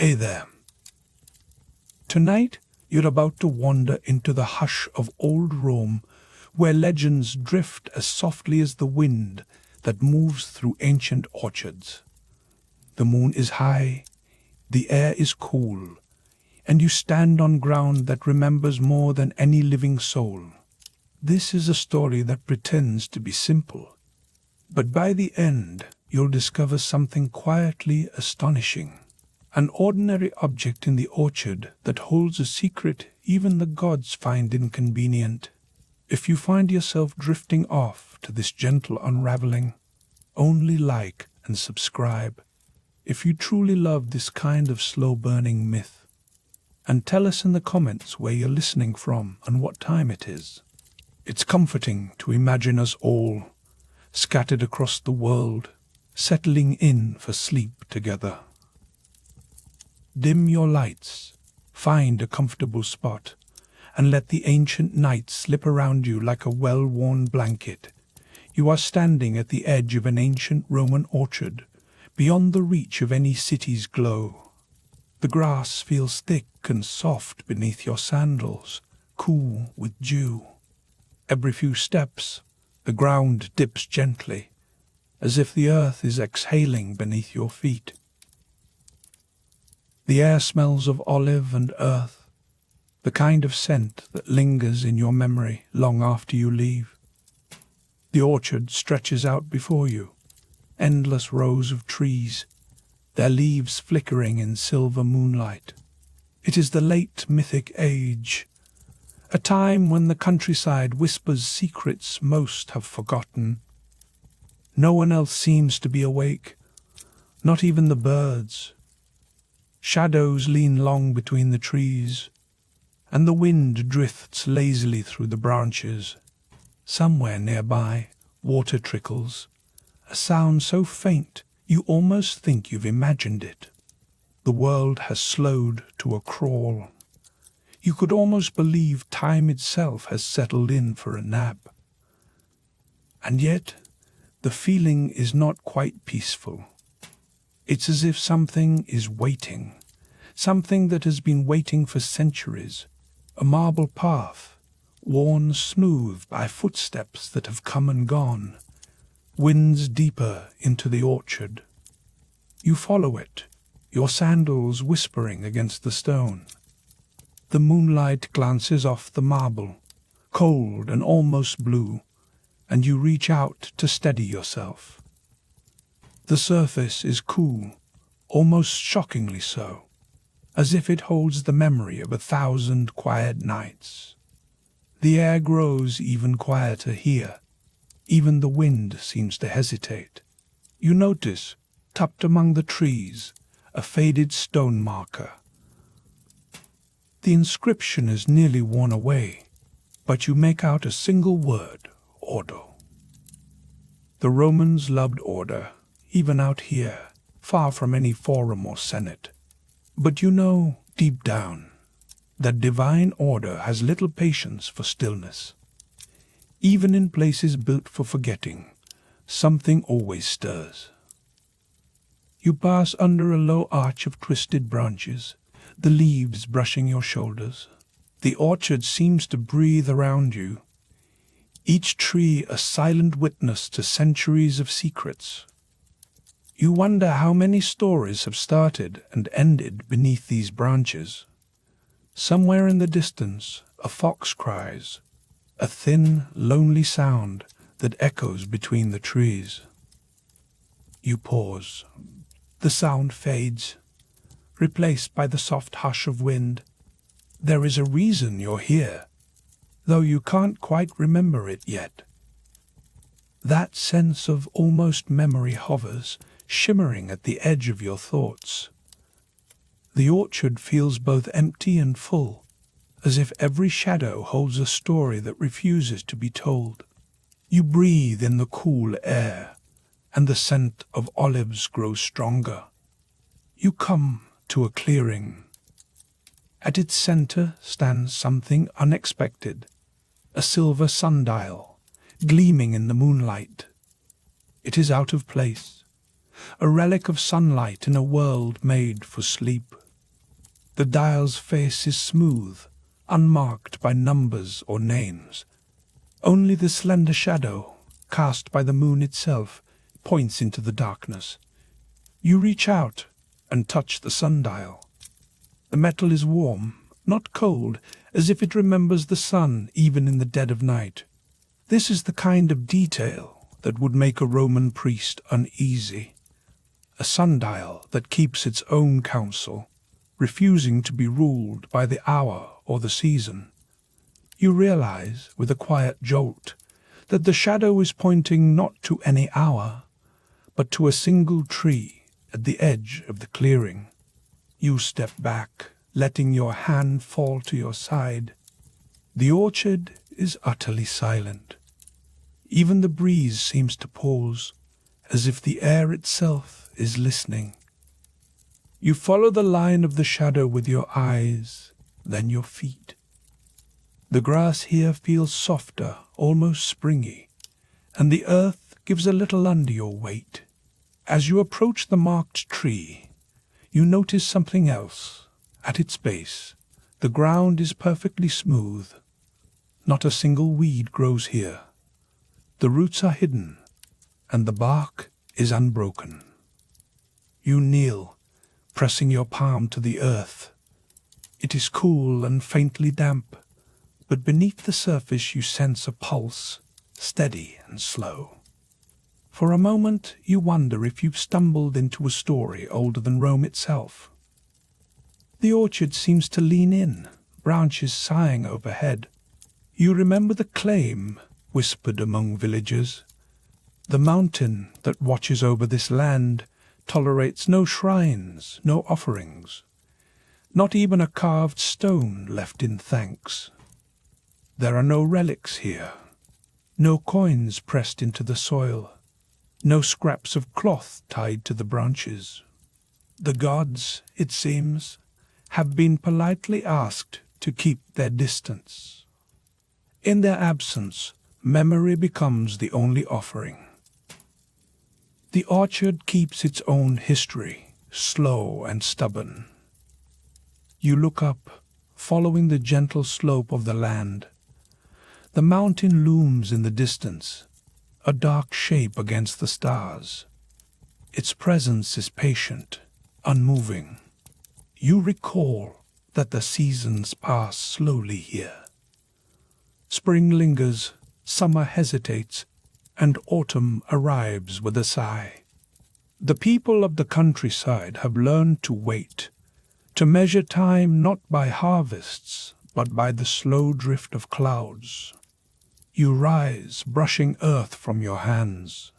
Hey there. Tonight, you're about to wander into the hush of old Rome, where legends drift as softly as the wind that moves through ancient orchards. The moon is high, the air is cool, and you stand on ground that remembers more than any living soul. This is a story that pretends to be simple, but by the end, you'll discover something quietly astonishing. An ordinary object in the orchard that holds a secret even the gods find inconvenient. If you find yourself drifting off to this gentle unraveling, only like and subscribe if you truly love this kind of slow-burning myth. And tell us in the comments where you're listening from and what time it is. It's comforting to imagine us all, scattered across the world, settling in for sleep together. Dim your lights, find a comfortable spot, and let the ancient night slip around you like a well-worn blanket. You are standing at the edge of an ancient Roman orchard, beyond the reach of any city's glow. The grass feels thick and soft beneath your sandals, cool with dew. Every few steps, the ground dips gently, as if the earth is exhaling beneath your feet. The air smells of olive and earth, the kind of scent that lingers in your memory long after you leave. The orchard stretches out before you, endless rows of trees, their leaves flickering in silver moonlight. It is the late mythic age, a time when the countryside whispers secrets most have forgotten. No one else seems to be awake, not even the birds. Shadows lean long between the trees, and the wind drifts lazily through the branches. Somewhere nearby, water trickles, a sound so faint you almost think you've imagined it. The world has slowed to a crawl. You could almost believe time itself has settled in for a nap. And yet, the feeling is not quite peaceful. It's as if something is waiting, something that has been waiting for centuries, a marble path, worn smooth by footsteps that have come and gone, winds deeper into the orchard. You follow it, your sandals whispering against the stone. The moonlight glances off the marble, cold and almost blue, and you reach out to steady yourself. The surface is cool, almost shockingly so, as if it holds the memory of 1,000 quiet nights. The air grows even quieter here. Even the wind seems to hesitate. You notice, tucked among the trees, a faded stone marker. The inscription is nearly worn away, but you make out a single word, ordo. The Romans loved order, even out here, far from any forum or senate. But you know, deep down, that divine order has little patience for stillness. Even in places built for forgetting, something always stirs. You pass under a low arch of twisted branches, the leaves brushing your shoulders. The orchard seems to breathe around you, each tree a silent witness to centuries of secrets. You wonder how many stories have started and ended beneath these branches. Somewhere in the distance, a fox cries, a thin, lonely sound that echoes between the trees. You pause. The sound fades, replaced by the soft hush of wind. There is a reason you're here, though you can't quite remember it yet. That sense of almost memory hovers, shimmering at the edge of your thoughts. The orchard feels both empty and full, as if every shadow holds a story that refuses to be told. You breathe in the cool air, and the scent of olives grows stronger. You come to a clearing. At its center stands something unexpected, a silver sundial, gleaming in the moonlight. It is out of place, a relic of sunlight in a world made for sleep. The dial's face is smooth, unmarked by numbers or names. Only the slender shadow, cast by the moon itself, points into the darkness. You reach out and touch the sundial. The metal is warm, not cold, as if it remembers the sun even in the dead of night. This is the kind of detail that would make a Roman priest uneasy. A sundial that keeps its own counsel, refusing to be ruled by the hour or the season. You realize, with a quiet jolt, that the shadow is pointing not to any hour, but to a single tree at the edge of the clearing. You step back, letting your hand fall to your side. The orchard is utterly silent. Even the breeze seems to pause, as if the air itself is listening. You follow the line of the shadow with your eyes, then your feet. The grass here feels softer, almost springy, and the earth gives a little under your weight. As you approach the marked tree, you notice something else. At its base, the ground is perfectly smooth. Not a single weed grows here. The roots are hidden, and the bark is unbroken. You kneel, pressing your palm to the earth. It is cool and faintly damp, but beneath the surface you sense a pulse, steady and slow. For a moment you wonder if you've stumbled into a story older than Rome itself. The orchard seems to lean in, branches sighing overhead. You remember the claim whispered among villagers. The mountain that watches over this land tolerates no shrines, no offerings, not even a carved stone left in thanks. There are no relics here, no coins pressed into the soil, no scraps of cloth tied to the branches. The gods, it seems, have been politely asked to keep their distance. In their absence, memory becomes the only offering. The orchard keeps its own history, slow and stubborn. You look up, following the gentle slope of the land. The mountain looms in the distance, a dark shape against the stars. Its presence is patient, unmoving. You recall that the seasons pass slowly here. Spring lingers, summer hesitates, and autumn arrives with a sigh. The people of the countryside have learned to wait, to measure time not by harvests, but by the slow drift of clouds. You rise, brushing earth from your hands.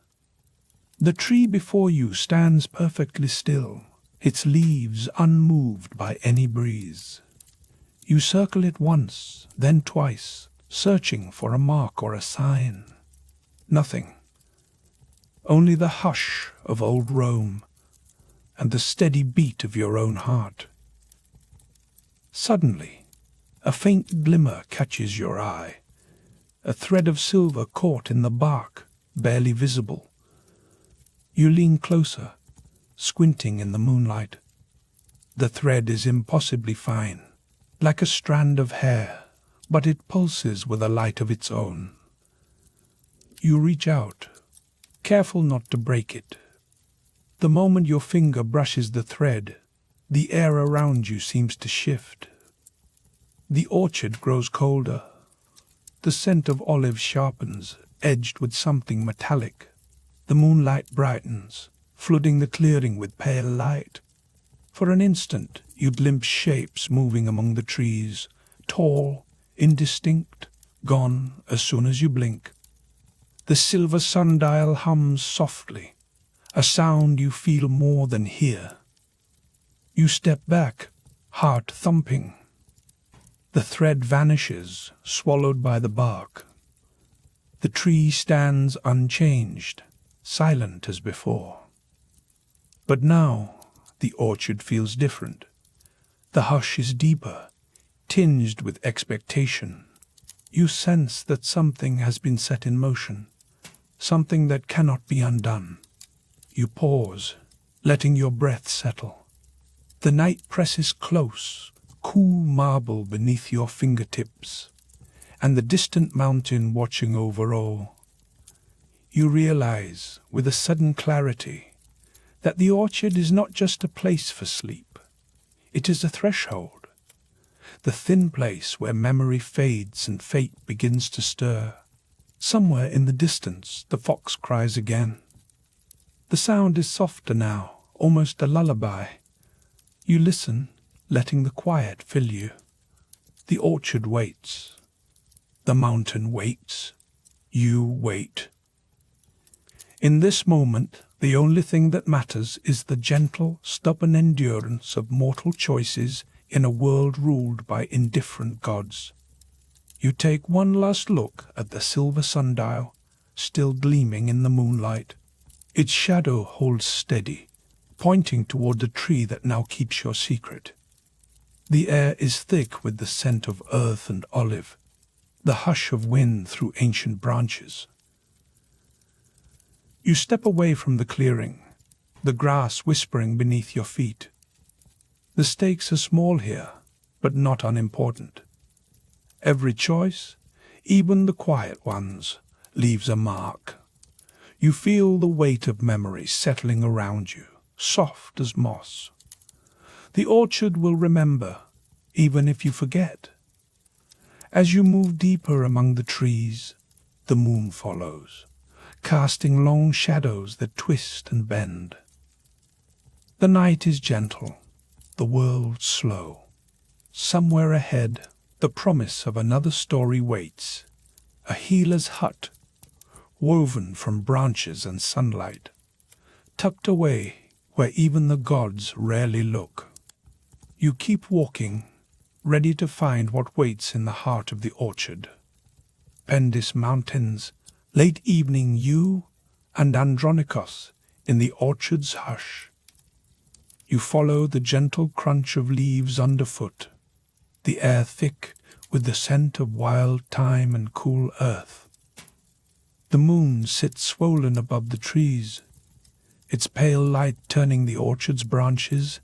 The tree before you stands perfectly still, its leaves unmoved by any breeze. You circle it once, then twice, searching for a mark or a sign. Nothing. Only the hush of old Rome and the steady beat of your own heart. Suddenly, a faint glimmer catches your eye, a thread of silver caught in the bark, barely visible. You lean closer, squinting in the moonlight. The thread is impossibly fine, like a strand of hair, but it pulses with a light of its own. You reach out, careful not to break it. The moment your finger brushes the thread, the air around you seems to shift. The orchard grows colder. The scent of olive sharpens, edged with something metallic. The moonlight brightens, flooding the clearing with pale light. For an instant, you glimpse shapes moving among the trees, tall, indistinct, gone as soon as you blink. The silver sundial hums softly, a sound you feel more than hear. You step back, heart thumping. The thread vanishes, swallowed by the bark. The tree stands unchanged, silent as before. But now the orchard feels different. The hush is deeper, tinged with expectation. You sense that something has been set in motion, something that cannot be undone. You pause, letting your breath settle. The night presses close, cool marble beneath your fingertips, and the distant mountain watching over all. You realize, with a sudden clarity, that the orchard is not just a place for sleep. It is a threshold, the thin place where memory fades and fate begins to stir. Somewhere in the distance, the fox cries again. The sound is softer now, almost a lullaby. You listen, letting the quiet fill you. The orchard waits. The mountain waits. You wait. In this moment, the only thing that matters is the gentle, stubborn endurance of mortal choices in a world ruled by indifferent gods. You take one last look at the silver sundial, still gleaming in the moonlight. Its shadow holds steady, pointing toward the tree that now keeps your secret. The air is thick with the scent of earth and olive, the hush of wind through ancient branches. You step away from the clearing, the grass whispering beneath your feet. The stakes are small here, but not unimportant. Every choice, even the quiet ones, leaves a mark. You feel the weight of memory settling around you, soft as moss. The orchard will remember, even if you forget. As you move deeper among the trees, the moon follows, casting long shadows that twist and bend. The night is gentle, the world slow. Somewhere ahead, the promise of another story waits, a healer's hut, woven from branches and sunlight, tucked away where even the gods rarely look. You keep walking, ready to find what waits in the heart of the orchard. Pendis Mountains, late evening, you and Andronikos in the orchard's hush. You follow the gentle crunch of leaves underfoot, the air thick with the scent of wild thyme and cool earth. The moon sits swollen above the trees, its pale light turning the orchard's branches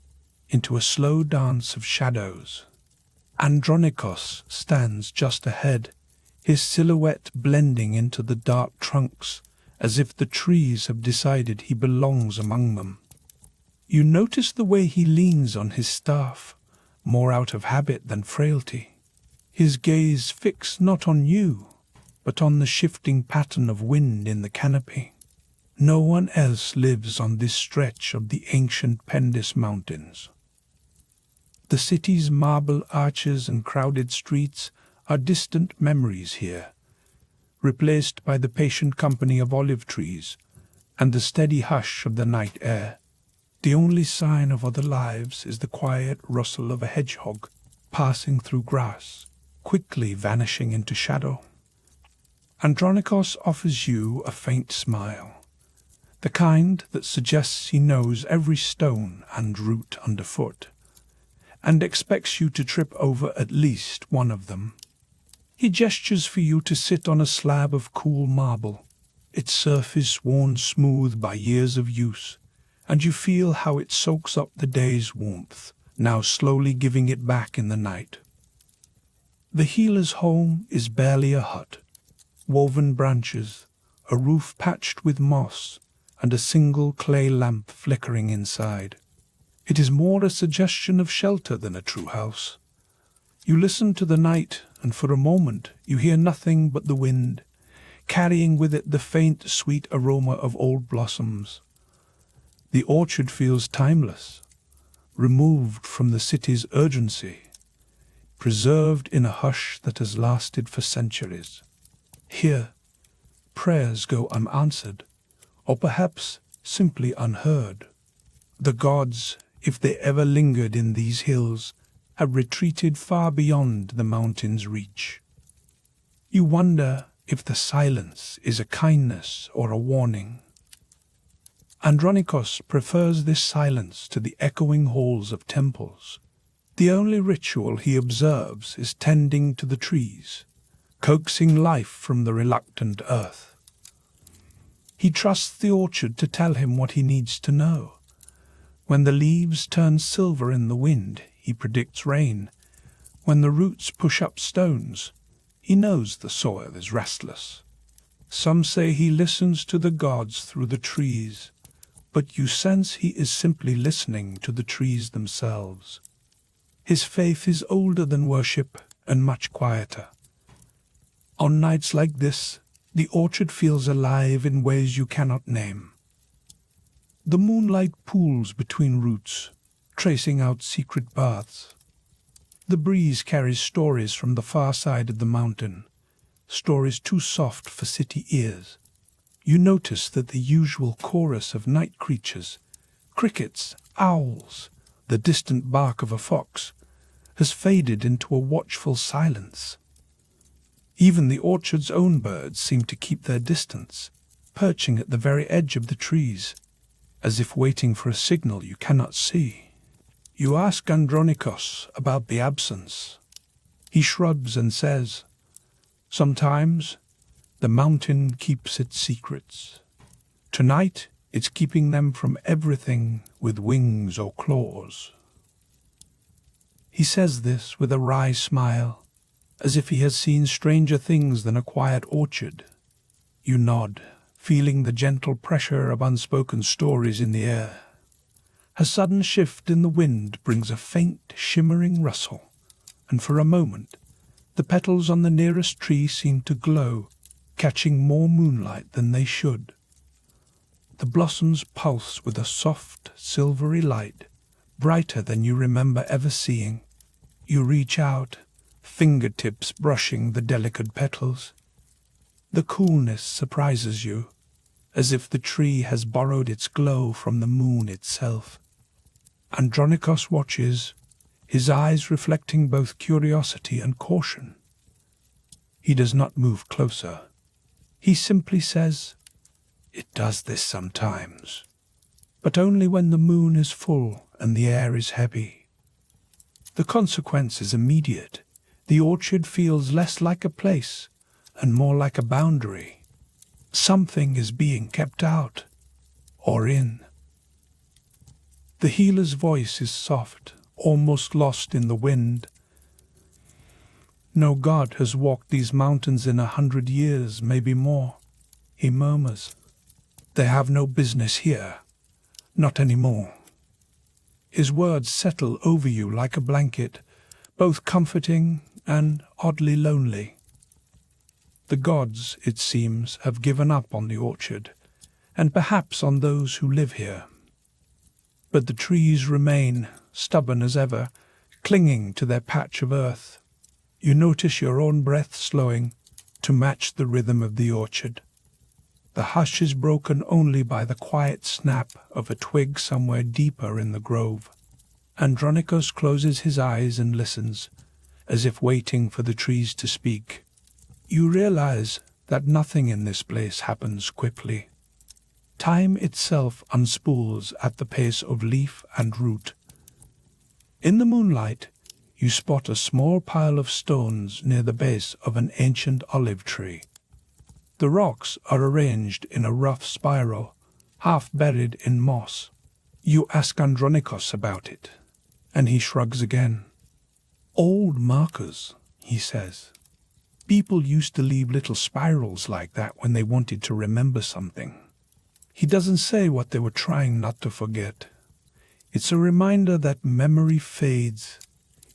into a slow dance of shadows. Andronikos stands just ahead, his silhouette blending into the dark trunks, as if the trees have decided he belongs among them. You notice the way he leans on his staff, more out of habit than frailty, his gaze fixed not on you, but on the shifting pattern of wind in the canopy. No one else lives on this stretch of the ancient Pendis Mountains. The city's marble arches and crowded streets are distant memories here, replaced by the patient company of olive trees and the steady hush of the night air. The only sign of other lives is the quiet rustle of a hedgehog passing through grass, quickly vanishing into shadow. Andronikos offers you a faint smile, the kind that suggests he knows every stone and root underfoot, and expects you to trip over at least one of them. He gestures for you to sit on a slab of cool marble, its surface worn smooth by years of use, and you feel how it soaks up the day's warmth, now slowly giving it back in the night. The healer's home is barely a hut, woven branches, a roof patched with moss, and a single clay lamp flickering inside. It is more a suggestion of shelter than a true house. You listen to the night, and for a moment you hear nothing but the wind, carrying with it the faint, sweet aroma of old blossoms. The orchard feels timeless, removed from the city's urgency, preserved in a hush that has lasted for centuries. Here, prayers go unanswered, or perhaps simply unheard. The gods, if they ever lingered in these hills, have retreated far beyond the mountain's reach. You wonder if the silence is a kindness or a warning. Andronikos prefers this silence to the echoing halls of temples. The only ritual he observes is tending to the trees, coaxing life from the reluctant earth. He trusts the orchard to tell him what he needs to know, When the leaves turn silver in the wind, he predicts rain. When the roots push up stones, he knows the soil is restless. Some say he listens to the gods through the trees, but you sense he is simply listening to the trees themselves. His faith is older than worship and much quieter. On nights like this, the orchard feels alive in ways you cannot name. The moonlight pools between roots, tracing out secret paths. The breeze carries stories from the far side of the mountain, stories too soft for city ears. You notice that the usual chorus of night creatures, crickets, owls, the distant bark of a fox, has faded into a watchful silence. Even the orchard's own birds seem to keep their distance, perching at the very edge of the trees, as if waiting for a signal you cannot see. You ask Andronikos about the absence. He shrugs and says, "Sometimes the mountain keeps its secrets. Tonight it's keeping them from everything with wings or claws." He says this with a wry smile, as if he has seen stranger things than a quiet orchard. You nod, feeling the gentle pressure of unspoken stories in the air. A sudden shift in the wind brings a faint, shimmering rustle, and for a moment the petals on the nearest tree seem to glow, catching more moonlight than they should. The blossoms pulse with a soft, silvery light, brighter than you remember ever seeing. You reach out, fingertips brushing the delicate petals. The coolness surprises you, as if the tree has borrowed its glow from the moon itself. Andronikos watches, his eyes reflecting both curiosity and caution. He does not move closer. He simply says, "It does this sometimes, but only when the moon is full and the air is heavy." The consequence is immediate. The orchard feels less like a place and more like a boundary. Something is being kept out or in. The healer's voice is soft, almost lost in the wind. "No god has walked these mountains in 100 years, maybe more," he murmurs. "They have no business here, not anymore." His words settle over you like a blanket, both comforting and oddly lonely. The gods, it seems, have given up on the orchard, and perhaps on those who live here. But the trees remain, stubborn as ever, clinging to their patch of earth. You notice your own breath slowing to match the rhythm of the orchard. The hush is broken only by the quiet snap of a twig somewhere deeper in the grove. Andronikos closes his eyes and listens, as if waiting for the trees to speak. You realize that nothing in this place happens quickly. Time itself unspools at the pace of leaf and root. In the moonlight, you spot a small pile of stones near the base of an ancient olive tree. The rocks are arranged in a rough spiral, half buried in moss. You ask Andronikos about it, and he shrugs again. "Old markers," he says. "People used to leave little spirals like that when they wanted to remember something." He doesn't say what they were trying not to forget. It's a reminder that memory fades,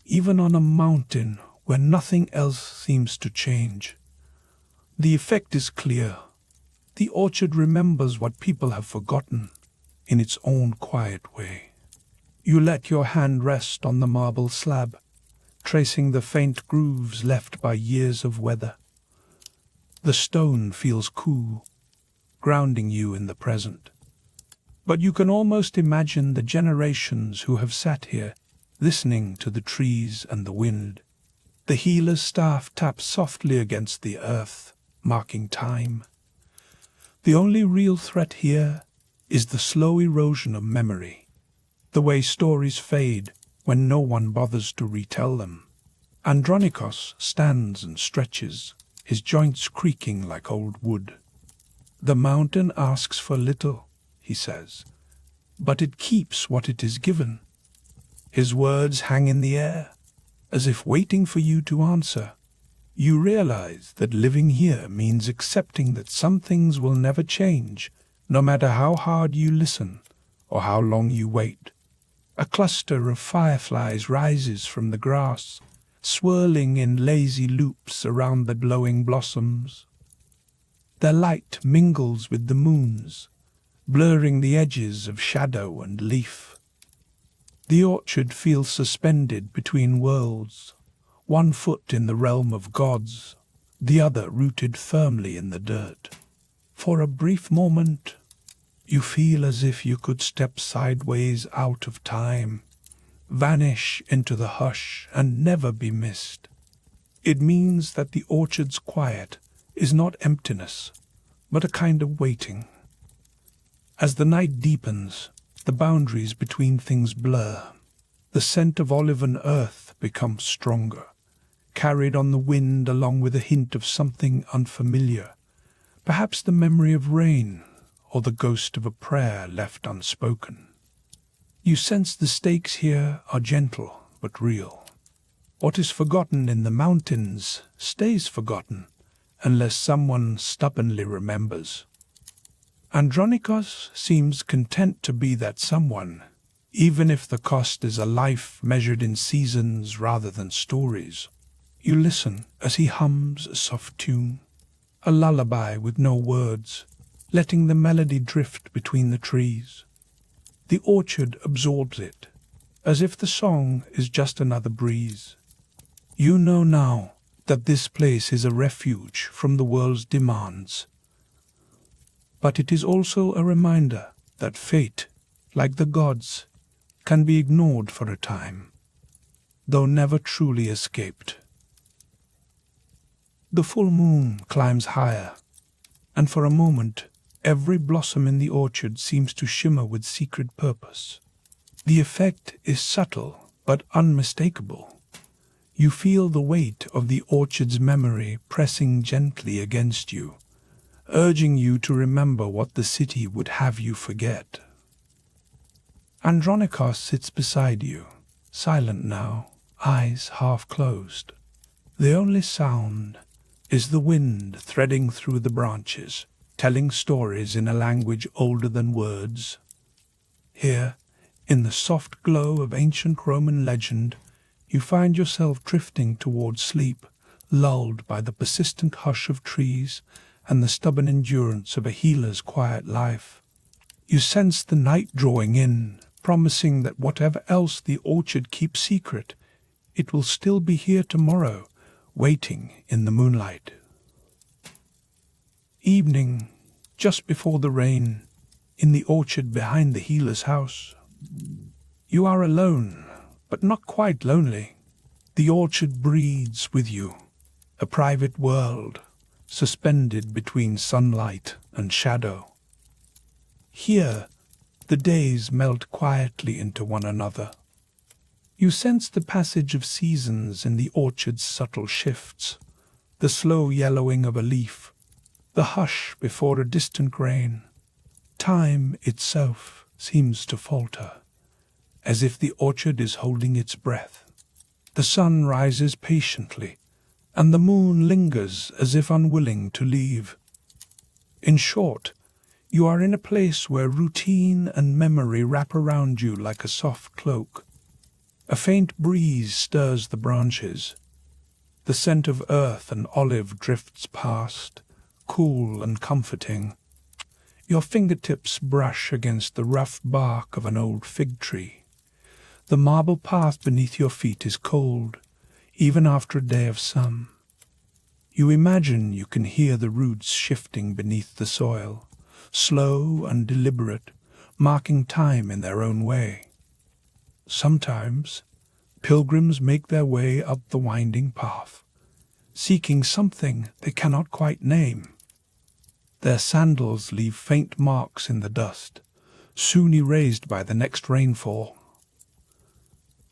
even on a mountain where nothing else seems to change. The effect is clear. The orchard remembers what people have forgotten in its own quiet way. You let your hand rest on the marble slab, tracing the faint grooves left by years of weather. The stone feels cool, grounding you in the present. But you can almost imagine the generations who have sat here, listening to the trees and the wind. The healer's staff taps softly against the earth, marking time. The only real threat here is the slow erosion of memory, the way stories fade when no one bothers to retell them. Andronikos stands and stretches, his joints creaking like old wood. "The mountain asks for little," he says, but it keeps what it is given. His words hang in the air, as if waiting for you to answer. You realize that living here means accepting that some things will never change, no matter how hard you listen or how long you wait. A cluster of fireflies rises from the grass, swirling in lazy loops around the glowing blossoms. Their light mingles with the moon's, blurring the edges of shadow and leaf. The orchard feels suspended between worlds, one foot in the realm of gods, the other rooted firmly in the dirt. For a brief moment, you feel as if you could step sideways out of time, vanish into the hush and never be missed. It means that the orchard's quiet is not emptiness, but a kind of waiting. As the night deepens, the boundaries between things blur. The scent of olive and earth becomes stronger, carried on the wind along with a hint of something unfamiliar, perhaps the memory of rain or the ghost of a prayer left unspoken. You sense the stakes here are gentle but real. What is forgotten in the mountains stays forgotten unless someone stubbornly remembers. Andronikos seems content to be that someone, even if the cost is a life measured in seasons rather than stories. You listen as he hums a soft tune, a lullaby with no words, letting the melody drift between the trees. The orchard absorbs it, as if the song is just another breeze. You know now that this place is a refuge from the world's demands. But it is also a reminder that fate, like the gods, can be ignored for a time, though never truly escaped. The full moon climbs higher, and for a moment every blossom in the orchard seems to shimmer with secret purpose. The effect is subtle but unmistakable. You feel the weight of the orchard's memory pressing gently against you, urging you to remember what the city would have you forget. Andronikos sits beside you, silent now, eyes half closed. The only sound is the wind threading through the branches, telling stories in a language older than words. Here, in the soft glow of ancient Roman legend, you find yourself drifting towards sleep, lulled by the persistent hush of trees and the stubborn endurance of a healer's quiet life. You sense the night drawing in, promising that whatever else the orchard keeps secret, it will still be here tomorrow, waiting in the moonlight. Evening, just before the rain, in the orchard behind the healer's house. You are alone, but not quite lonely. The orchard breathes with you, a private world, suspended between sunlight and shadow. Here, the days melt quietly into one another. You sense the passage of seasons in the orchard's subtle shifts, the slow yellowing of a leaf, the hush before a distant rain. Time itself seems to falter, as if the orchard is holding its breath. The sun rises patiently, and the moon lingers as if unwilling to leave. In short, you are in a place where routine and memory wrap around you like a soft cloak. A faint breeze stirs the branches. The scent of earth and olive drifts past, cool and comforting. Your fingertips brush against the rough bark of an old fig tree. The marble path beneath your feet is cold, even after a day of sun. You imagine you can hear the roots shifting beneath the soil, slow and deliberate, marking time in their own way. Sometimes, pilgrims make their way up the winding path, seeking something they cannot quite name. Their sandals leave faint marks in the dust, soon erased by the next rainfall.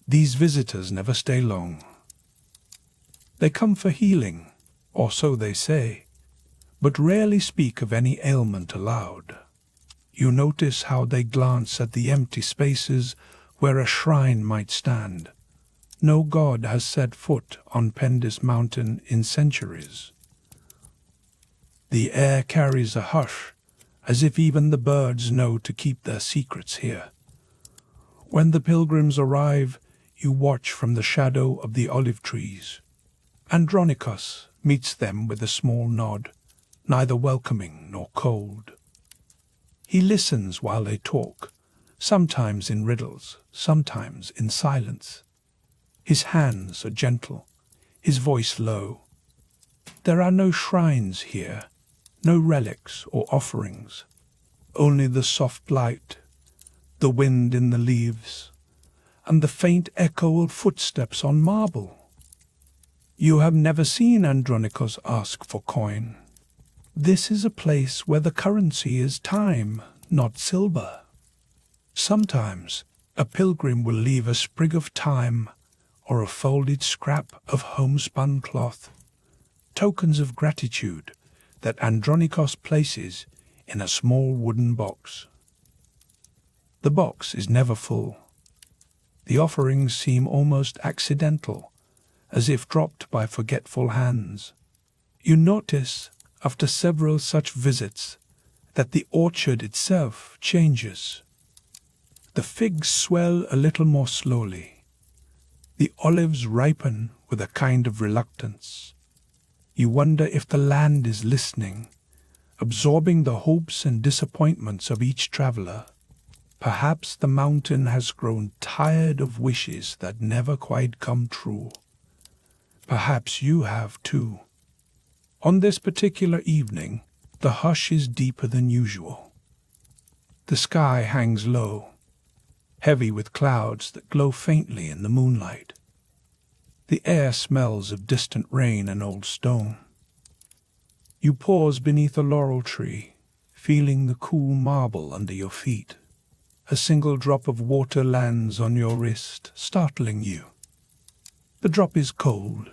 These visitors never stay long. They come for healing, or so they say, but rarely speak of any ailment aloud. You notice how they glance at the empty spaces where a shrine might stand. No god has set foot on Pendis Mountain in centuries. The air carries a hush, as if even the birds know to keep their secrets here. When the pilgrims arrive, you watch from the shadow of the olive trees. Andronikos meets them with a small nod, neither welcoming nor cold. He listens while they talk, sometimes in riddles, sometimes in silence. His hands are gentle, his voice low. There are no shrines here, no relics or offerings, only the soft light, the wind in the leaves, and the faint echo of footsteps on marble. You have never seen Andronikos ask for coin. This is a place where the currency is time, not silver. Sometimes a pilgrim will leave a sprig of thyme or a folded scrap of homespun cloth, tokens of gratitude that Andronikos places in a small wooden box. The box is never full. The offerings seem almost accidental, as if dropped by forgetful hands. You notice, after several such visits, that the orchard itself changes. The figs swell a little more slowly. The olives ripen with a kind of reluctance. You wonder if the land is listening, absorbing the hopes and disappointments of each traveler. Perhaps the mountain has grown tired of wishes that never quite come true. Perhaps you have too. On this particular evening, the hush is deeper than usual. The sky hangs low, heavy with clouds that glow faintly in the moonlight. The air smells of distant rain and old stone. You pause beneath a laurel tree, feeling the cool marble under your feet. A single drop of water lands on your wrist, startling you. The drop is cold,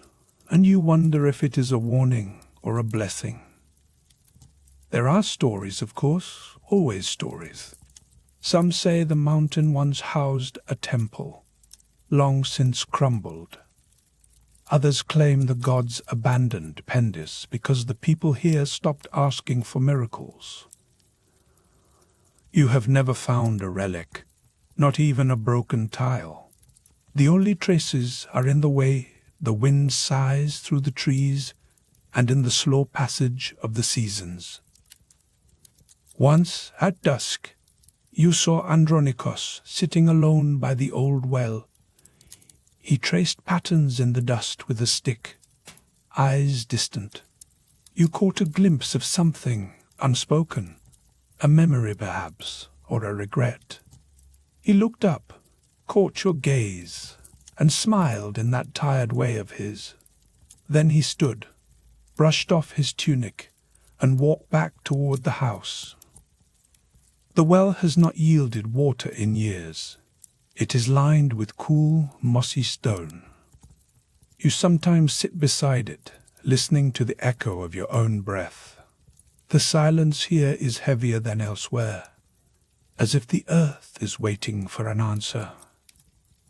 and you wonder if it is a warning or a blessing. There are stories, of course, always stories. Some say the mountain once housed a temple, long since crumbled. Others claim the gods abandoned Pendis because the people here stopped asking for miracles. You have never found a relic, not even a broken tile. The only traces are in the way the wind sighs through the trees and in the slow passage of the seasons. Once, at dusk, you saw Andronikos sitting alone by the old well. He traced patterns in the dust with a stick, eyes distant. You caught a glimpse of something unspoken, a memory perhaps, or a regret. He looked up, caught your gaze, and smiled in that tired way of his. Then he stood, brushed off his tunic, and walked back toward the house. The well has not yielded water in years. It is lined with cool, mossy stone. You sometimes sit beside it, listening to the echo of your own breath. The silence here is heavier than elsewhere, as if the earth is waiting for an answer.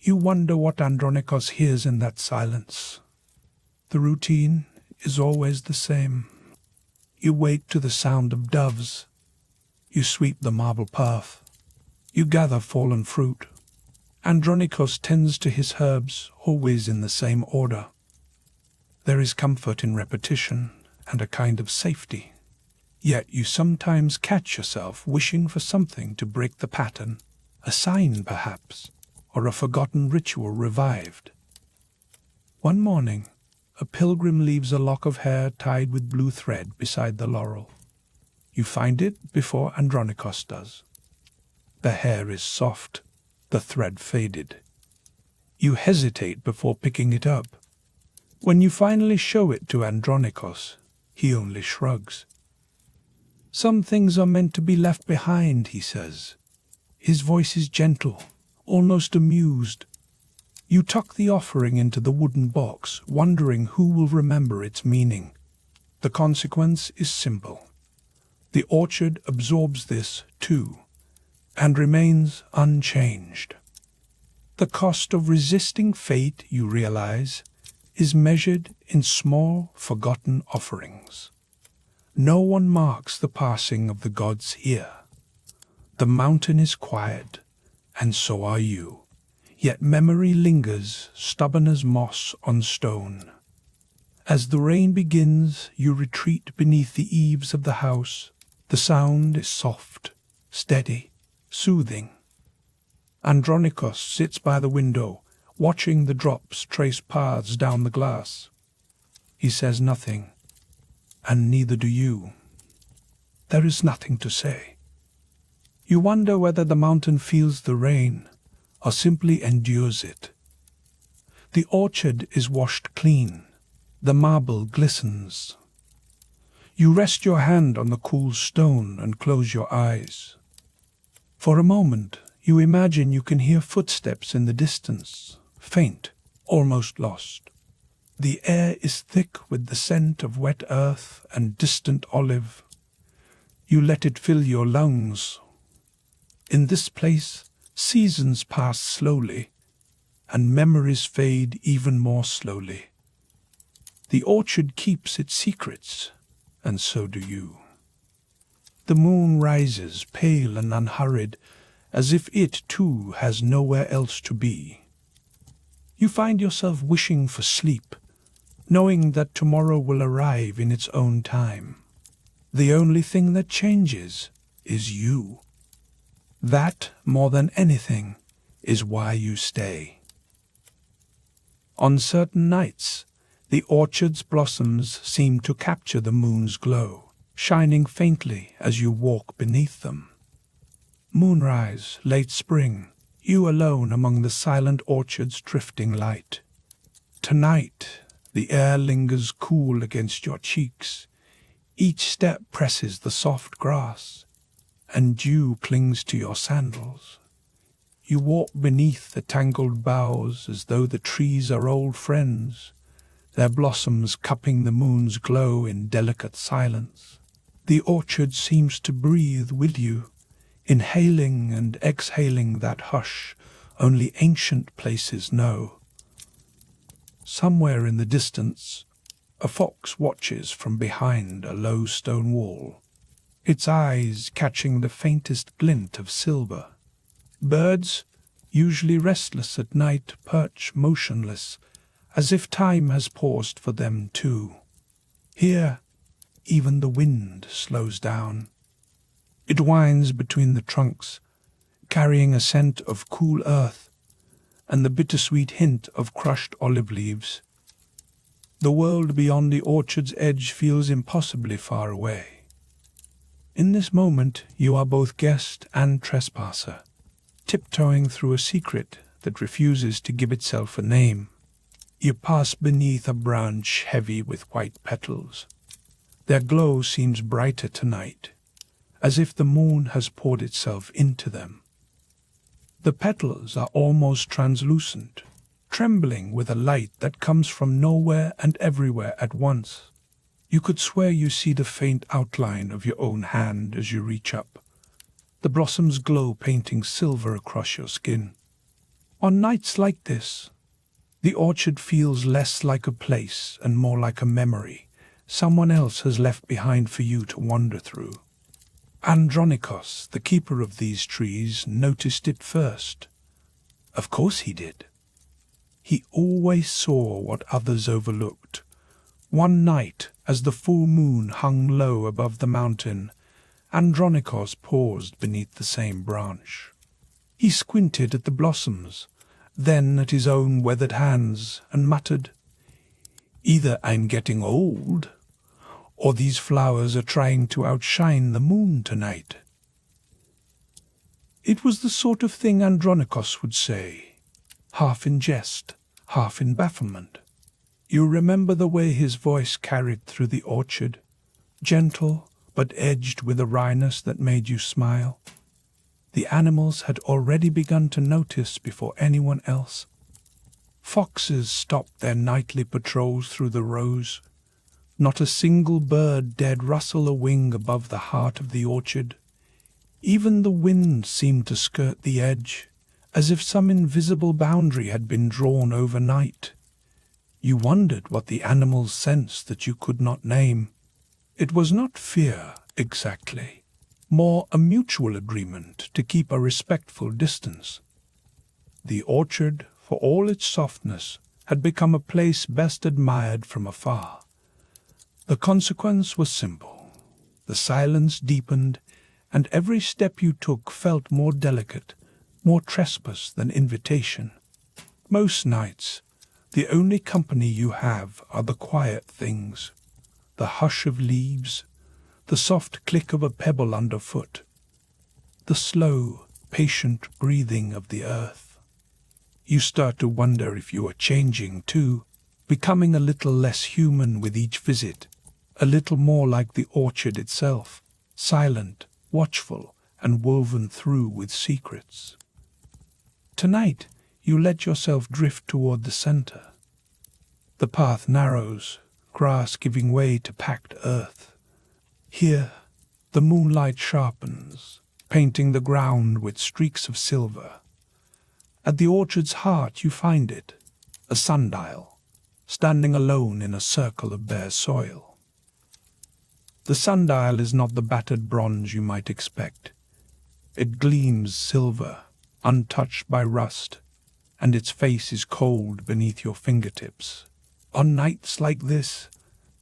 You wonder what Andronikos hears in that silence. The routine is always the same. You wake to the sound of doves. You sweep the marble path. You gather fallen fruit. Andronikos tends to his herbs, always in the same order. There is comfort in repetition and a kind of safety. Yet you sometimes catch yourself wishing for something to break the pattern, a sign perhaps, or a forgotten ritual revived. One morning, a pilgrim leaves a lock of hair tied with blue thread beside the laurel. You find it before Andronikos does. The hair is soft, the thread faded. You hesitate before picking it up. When you finally show it to Andronikos, he only shrugs. Some things are meant to be left behind, he says. His voice is gentle, almost amused. You tuck the offering into the wooden box, wondering who will remember its meaning. The consequence is simple. The orchard absorbs this, too, and remains unchanged. The cost of resisting fate, you realize, is measured in small, forgotten offerings. No one marks the passing of the gods here. The mountain is quiet, and so are you. Yet memory lingers, stubborn as moss on stone. As the rain begins, you retreat beneath the eaves of the house. The sound is soft, steady, soothing. Andronikos sits by the window, watching the drops trace paths down the glass. He says nothing, and neither do you. There is nothing to say. You wonder whether the mountain feels the rain, or simply endures it. The orchard is washed clean. The marble glistens. You rest your hand on the cool stone and close your eyes. For a moment, you imagine you can hear footsteps in the distance, faint, almost lost. The air is thick with the scent of wet earth and distant olive. You let it fill your lungs. In this place, seasons pass slowly, and memories fade even more slowly. The orchard keeps its secrets, and so do you. The moon rises, pale and unhurried, as if it, too, has nowhere else to be. You find yourself wishing for sleep, knowing that tomorrow will arrive in its own time. The only thing that changes is you. That, more than anything, is why you stay. On certain nights, the orchard's blossoms seem to capture the moon's glow, shining faintly as you walk beneath them. Moonrise, late spring, you alone among the silent orchard's drifting light. Tonight, the air lingers cool against your cheeks. Each step presses the soft grass, and dew clings to your sandals. You walk beneath the tangled boughs as though the trees are old friends, their blossoms cupping the moon's glow in delicate silence. The orchard seems to breathe with you, inhaling and exhaling that hush only ancient places know. Somewhere in the distance, a fox watches from behind a low stone wall, its eyes catching the faintest glint of silver. Birds, usually restless at night, perch motionless, as if time has paused for them too. Here, even the wind slows down. It winds between the trunks, carrying a scent of cool earth and the bittersweet hint of crushed olive leaves. The world beyond the orchard's edge feels impossibly far away. In this moment, you are both guest and trespasser, tiptoeing through a secret that refuses to give itself a name. You pass beneath a branch heavy with white petals. Their glow seems brighter tonight, as if the moon has poured itself into them. The petals are almost translucent, trembling with a light that comes from nowhere and everywhere at once. You could swear you see the faint outline of your own hand as you reach up, the blossoms glow painting silver across your skin. On nights like this, the orchard feels less like a place and more like a memory someone else has left behind for you to wander through. Andronikos, the keeper of these trees, noticed it first. Of course he did. He always saw what others overlooked. One night, as the full moon hung low above the mountain, Andronikos paused beneath the same branch. He squinted at the blossoms, then at his own weathered hands, and muttered, "Either I'm getting old, or these flowers are trying to outshine the moon tonight." It was the sort of thing Andronikos would say, half in jest, half in bafflement. You remember the way his voice carried through the orchard, gentle but edged with a wryness that made you smile. The animals had already begun to notice before anyone else. Foxes stopped their nightly patrols through the rows. Not a single bird dared rustle a wing above the heart of the orchard. Even the wind seemed to skirt the edge, as if some invisible boundary had been drawn overnight. You wondered what the animals sensed that you could not name. It was not fear, exactly, more a mutual agreement to keep a respectful distance. The orchard, for all its softness, had become a place best admired from afar. The consequence was simple. The silence deepened, and every step you took felt more delicate, more trespass than invitation. Most nights, the only company you have are the quiet things, the hush of leaves, the soft click of a pebble underfoot, the slow, patient breathing of the earth. You start to wonder if you are changing too, becoming a little less human with each visit, a little more like the orchard itself, silent, watchful, and woven through with secrets. Tonight, you let yourself drift toward the center. The path narrows, grass giving way to packed earth. Here, the moonlight sharpens, painting the ground with streaks of silver. At the orchard's heart you find it, a sundial, standing alone in a circle of bare soil. The sundial is not the battered bronze you might expect. It gleams silver, untouched by rust, and its face is cold beneath your fingertips. On nights like this,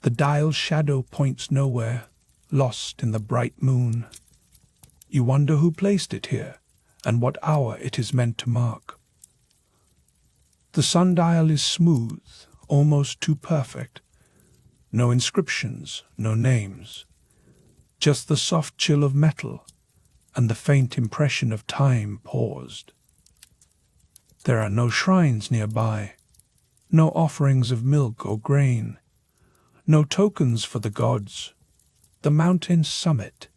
the dial's shadow points nowhere, lost in the bright moon. You wonder who placed it here, and what hour it is meant to mark. The sundial is smooth, almost too perfect. No inscriptions, no names. Just the soft chill of metal and the faint impression of time paused. There are no shrines nearby, no offerings of milk or grain, no tokens for the gods. The mountain's summit,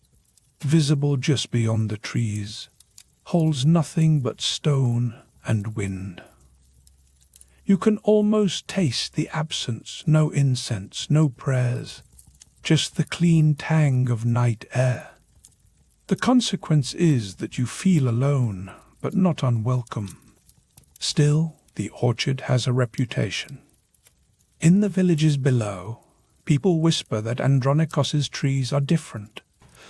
visible just beyond the trees, holds nothing but stone and wind. You can almost taste the absence, no incense, no prayers, just the clean tang of night air. The consequence is that you feel alone, but not unwelcome. Still, the orchard has a reputation. In the villages below, people whisper that Andronikos's trees are different.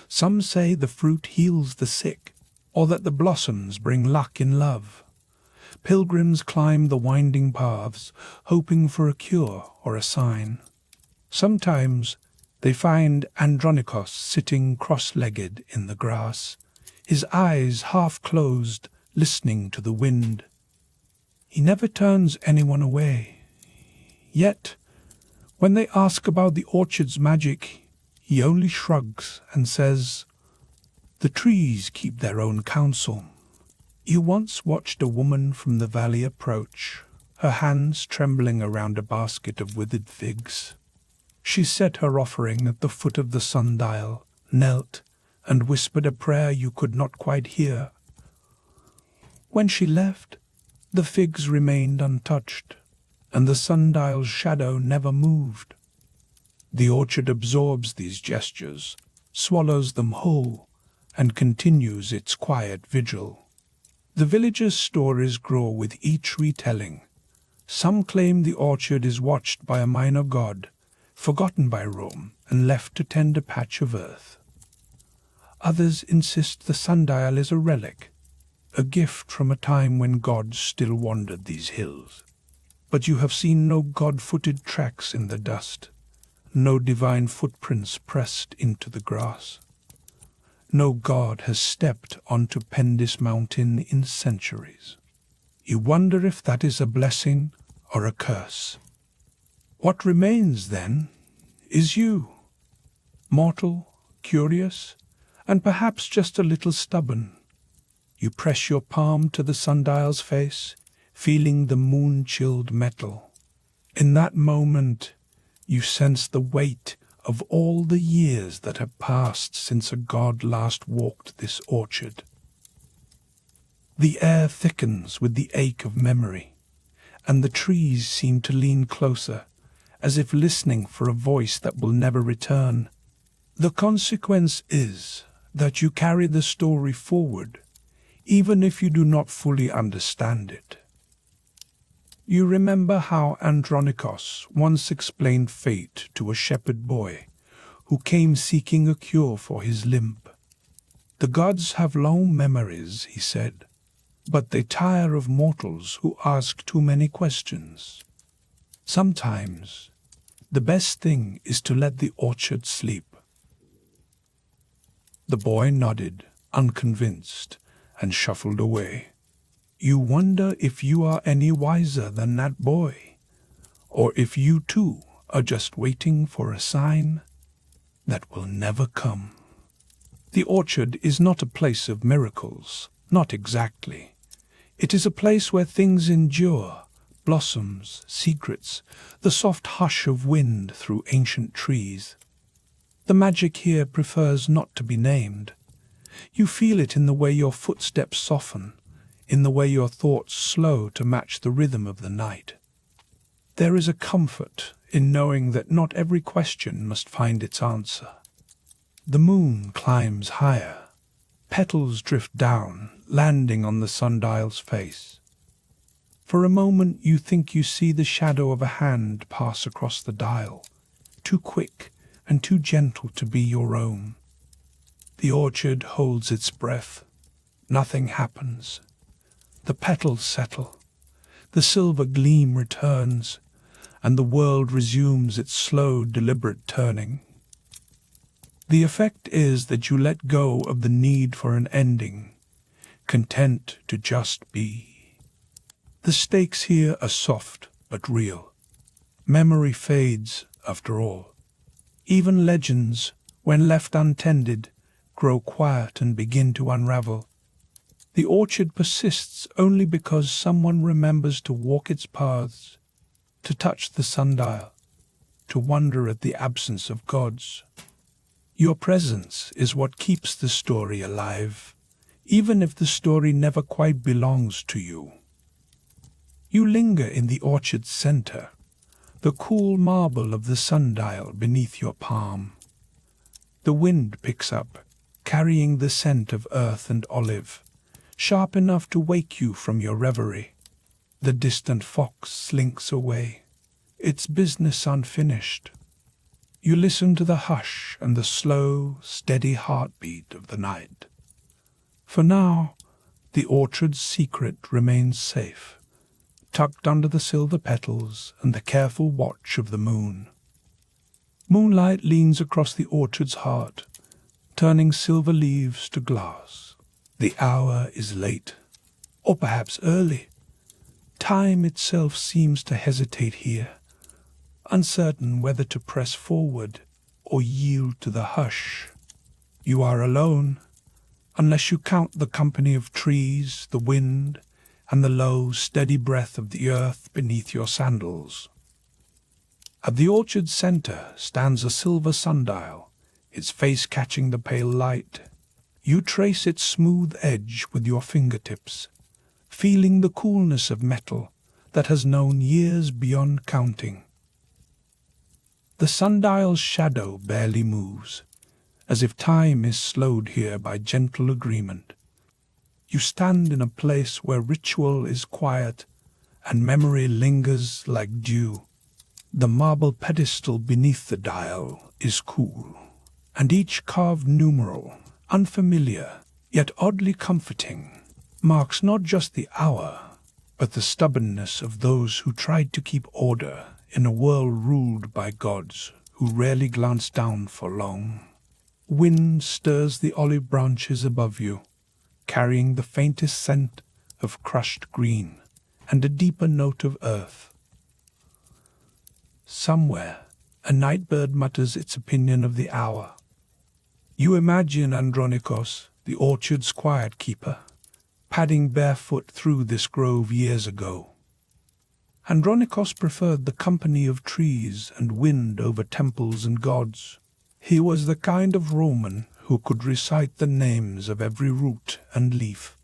Some say the fruit heals the sick, or that the blossoms bring luck in love. Pilgrims climb the winding paths, hoping for a cure or a sign. Sometimes they find Andronikos sitting cross-legged in the grass, his eyes half closed, listening to the wind. He never turns anyone away. Yet, when they ask about the orchard's magic, he only shrugs and says, "The trees keep their own counsel." You once watched a woman from the valley approach, her hands trembling around a basket of withered figs. She set her offering at the foot of the sundial, knelt, and whispered a prayer you could not quite hear. When she left, the figs remained untouched, and the sundial's shadow never moved. The orchard absorbs these gestures, swallows them whole, and continues its quiet vigil. The villagers' stories grow with each retelling. Some claim the orchard is watched by a minor god, forgotten by Rome and left to tend a patch of earth. Others insist the sundial is a relic, a gift from a time when gods still wandered these hills. But you have seen no god-footed tracks in the dust, no divine footprints pressed into the grass. No god has stepped onto Pendis Mountain in centuries. You wonder if that is a blessing or a curse. What remains, then, is you. Mortal, curious, and perhaps just a little stubborn. You press your palm to the sundial's face, feeling the moon-chilled metal. In that moment, you sense the weight of all the years that have passed since a god last walked this orchard. The air thickens with the ache of memory, and the trees seem to lean closer, as if listening for a voice that will never return. The consequence is that you carry the story forward, even if you do not fully understand it. You remember how Andronikos once explained fate to a shepherd boy who came seeking a cure for his limp. The gods have long memories, he said, but they tire of mortals who ask too many questions. Sometimes, the best thing is to let the orchard sleep. The boy nodded, unconvinced, and shuffled away. You wonder if you are any wiser than that boy, or if you too are just waiting for a sign that will never come. The orchard is not a place of miracles, not exactly. It is a place where things endure, blossoms, secrets, the soft hush of wind through ancient trees. The magic here prefers not to be named. You feel it in the way your footsteps soften, in the way your thoughts slow to match the rhythm of the night. There is a comfort in knowing that not every question must find its answer. The moon climbs higher. Petals drift down, landing on the sundial's face. For a moment you think you see the shadow of a hand pass across the dial, too quick and too gentle to be your own. The orchard holds its breath. Nothing happens. The petals settle. The silver gleam returns, and the world resumes its slow, deliberate turning. The effect is that you let go of the need for an ending, content to just be. The stakes here are soft but real. Memory fades, after all. Even legends, when left untended, grow quiet and begin to unravel. The orchard persists only because someone remembers to walk its paths, to touch the sundial, to wonder at the absence of gods. Your presence is what keeps the story alive, even if the story never quite belongs to you. You linger in the orchard's center, the cool marble of the sundial beneath your palm. The wind picks up, carrying the scent of earth and olive, sharp enough to wake you from your reverie. The distant fox slinks away, its business unfinished. You listen to the hush and the slow, steady heartbeat of the night. For now, the orchard's secret remains safe, tucked under the silver petals and the careful watch of the moon. Moonlight leans across the orchard's heart, turning silver leaves to glass. The hour is late, or perhaps early. Time itself seems to hesitate here, uncertain whether to press forward or yield to the hush. You are alone, unless you count the company of trees, the wind, and the low, steady breath of the earth beneath your sandals. At the orchard's center stands a silver sundial, its face catching the pale light. You trace its smooth edge with your fingertips, feeling the coolness of metal that has known years beyond counting. The sundial's shadow barely moves, as if time is slowed here by gentle agreement. You stand in a place where ritual is quiet and memory lingers like dew. The marble pedestal beneath the dial is cool, and each carved numeral, unfamiliar yet oddly comforting, marks not just the hour, but the stubbornness of those who tried to keep order in a world ruled by gods who rarely glance down for long. Wind stirs the olive branches above you, carrying the faintest scent of crushed green and a deeper note of earth. Somewhere, a night bird mutters its opinion of the hour. You imagine Andronikos, the orchard's quiet keeper, padding barefoot through this grove years ago. Andronikos preferred the company of trees and wind over temples and gods. He was the kind of Roman who could recite the names of every root and leaf,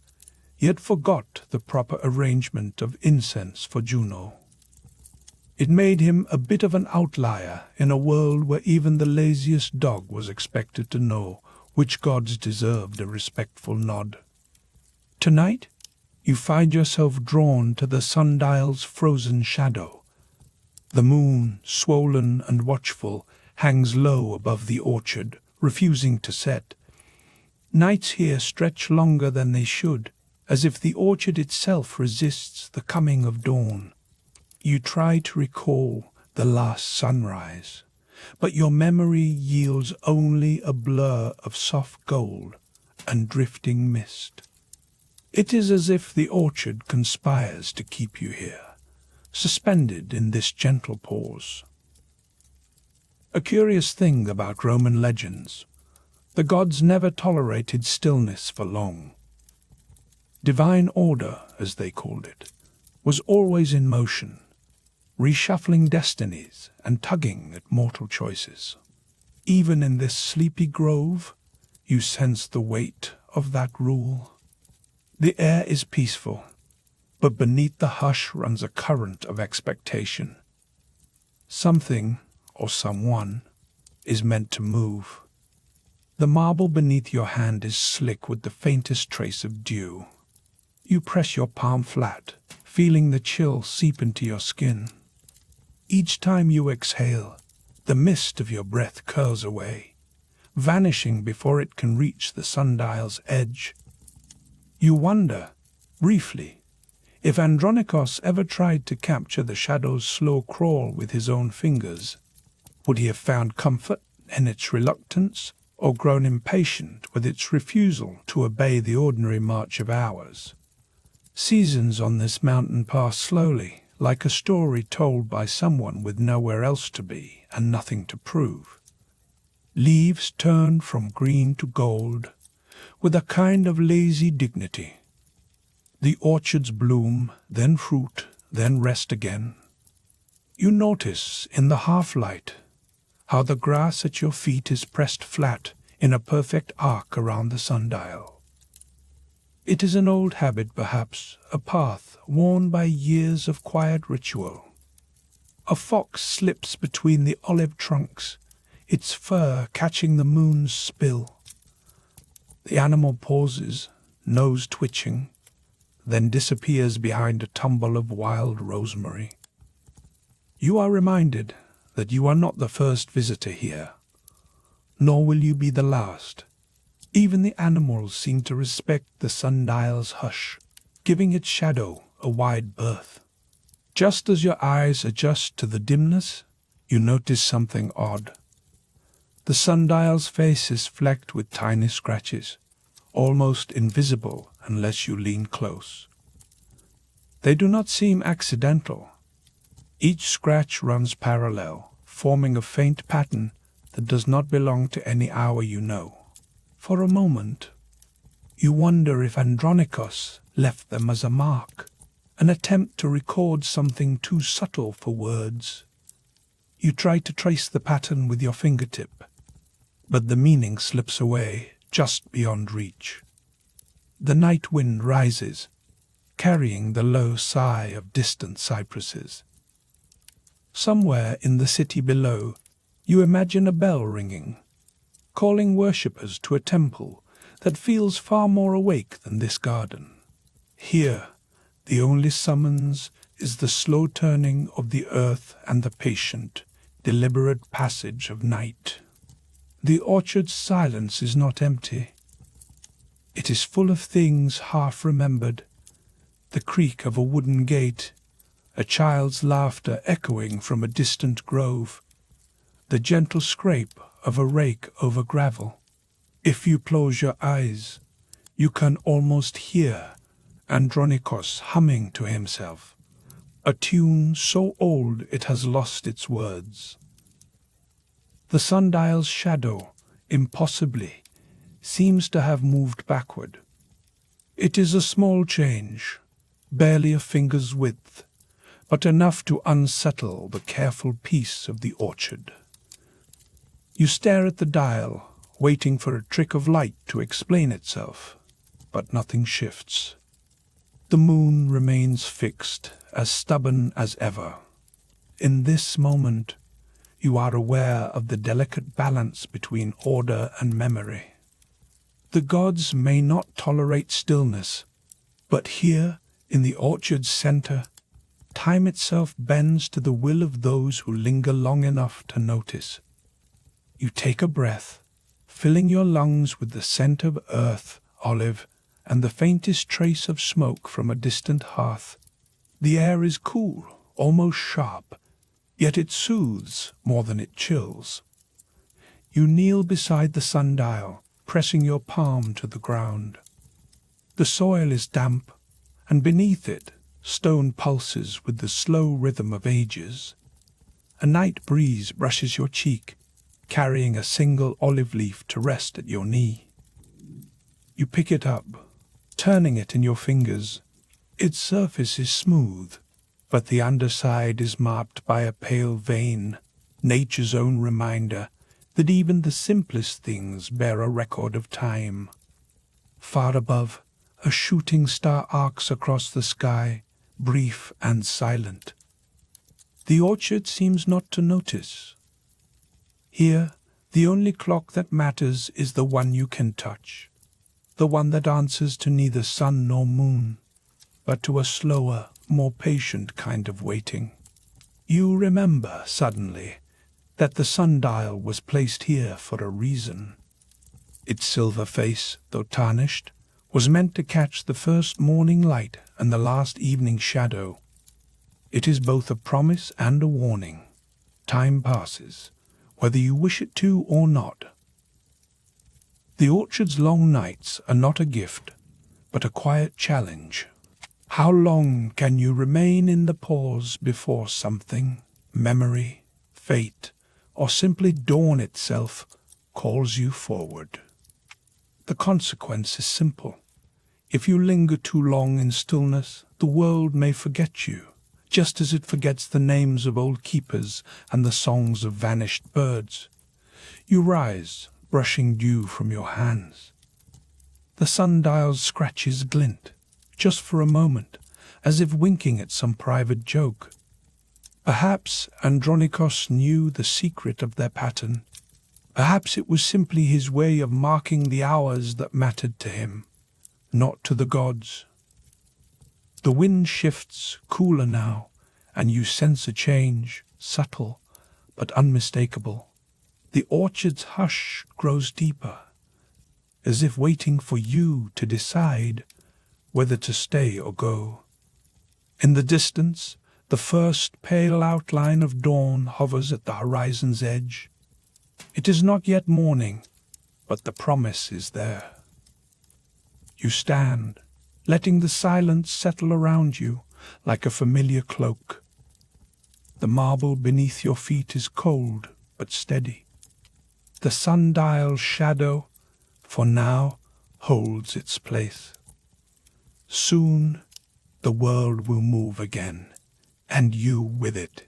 yet forgot the proper arrangement of incense for Juno. It made him a bit of an outlier in a world where even the laziest dog was expected to know which gods deserved a respectful nod. Tonight, you find yourself drawn to the sundial's frozen shadow. The moon, swollen and watchful, hangs low above the orchard, refusing to set. Nights here stretch longer than they should, as if the orchard itself resists the coming of dawn. You try to recall the last sunrise, but your memory yields only a blur of soft gold and drifting mist. It is as if the orchard conspires to keep you here, suspended in this gentle pause. A curious thing about Roman legends: the gods never tolerated stillness for long. Divine order, as they called it, was always in motion, reshuffling destinies and tugging at mortal choices. Even in this sleepy grove, you sense the weight of that rule. The air is peaceful, but beneath the hush runs a current of expectation. Something, or someone, is meant to move. The marble beneath your hand is slick with the faintest trace of dew. You press your palm flat, feeling the chill seep into your skin. Each time you exhale, the mist of your breath curls away, vanishing before it can reach the sundial's edge. You wonder, briefly, if Andronikos ever tried to capture the shadow's slow crawl with his own fingers. Would he have found comfort in its reluctance, or grown impatient with its refusal to obey the ordinary march of hours? Seasons on this mountain pass slowly, like a story told by someone with nowhere else to be and nothing to prove. Leaves turn from green to gold, with a kind of lazy dignity. The orchards bloom, then fruit, then rest again. You notice in the half-light how the grass at your feet is pressed flat in a perfect arc around the sundial. It is an old habit, perhaps, a path worn by years of quiet ritual. A fox slips between the olive trunks, its fur catching the moon's spill. The animal pauses, nose twitching, then disappears behind a tumble of wild rosemary. You are reminded that you are not the first visitor here, nor will you be the last. Even the animals seem to respect the sundial's hush, giving its shadow a wide berth. Just as your eyes adjust to the dimness, you notice something odd. The sundial's face is flecked with tiny scratches, almost invisible unless you lean close. They do not seem accidental. Each scratch runs parallel, forming a faint pattern that does not belong to any hour you know. For a moment, you wonder if Andronikos left them as a mark, an attempt to record something too subtle for words. You try to trace the pattern with your fingertip, but the meaning slips away just beyond reach. The night wind rises, carrying the low sigh of distant cypresses. Somewhere in the city below, you imagine a bell ringing, calling worshippers to a temple that feels far more awake than this garden. Here, the only summons is the slow turning of the earth and the patient, deliberate passage of night. The orchard's silence is not empty. It is full of things half remembered: the creak of a wooden gate, a child's laughter echoing from a distant grove, the gentle scrape of a rake over gravel. If you close your eyes, you can almost hear Andronikos humming to himself, a tune so old it has lost its words. The sundial's shadow, impossibly, seems to have moved backward. It is a small change, barely a finger's width, but enough to unsettle the careful peace of the orchard. You stare at the dial, waiting for a trick of light to explain itself, but nothing shifts. The moon remains fixed, as stubborn as ever. In this moment, you are aware of the delicate balance between order and memory. The gods may not tolerate stillness, but here, in the orchard's center, time itself bends to the will of those who linger long enough to notice. You take a breath, filling your lungs with the scent of earth, olive, and the faintest trace of smoke from a distant hearth. The air is cool, almost sharp, yet it soothes more than it chills. You kneel beside the sundial, pressing your palm to the ground. The soil is damp, and beneath it, stone pulses with the slow rhythm of ages. A night breeze brushes your cheek, carrying a single olive leaf to rest at your knee. You pick it up, turning it in your fingers. Its surface is smooth, but the underside is marked by a pale vein, nature's own reminder that even the simplest things bear a record of time. Far above, a shooting star arcs across the sky, brief and silent. The orchard seems not to notice. Here, the only clock that matters is the one you can touch, the one that answers to neither sun nor moon, but to a slower, more patient kind of waiting. You remember, suddenly, that the sundial was placed here for a reason. Its silver face, though tarnished, was meant to catch the first morning light and the last evening shadow. It is both a promise and a warning. Time passes, whether you wish it to or not. The orchard's long nights are not a gift, but a quiet challenge. How long can you remain in the pause before something, memory, fate, or simply dawn itself, calls you forward? The consequence is simple. If you linger too long in stillness, the world may forget you, just as it forgets the names of old keepers and the songs of vanished birds. You rise, brushing dew from your hands. The sundial's scratches glint, just for a moment, as if winking at some private joke. Perhaps Andronikos knew the secret of their pattern. Perhaps it was simply his way of marking the hours that mattered to him, not to the gods. The wind shifts, cooler now, and you sense a change, subtle but unmistakable. The orchard's hush grows deeper, as if waiting for you to decide whether to stay or go. In the distance, the first pale outline of dawn hovers at the horizon's edge. It is not yet morning, but the promise is there. You stand, letting the silence settle around you like a familiar cloak. The marble beneath your feet is cold but steady. The sundial's shadow, for now, holds its place. Soon, the world will move again, and you with it.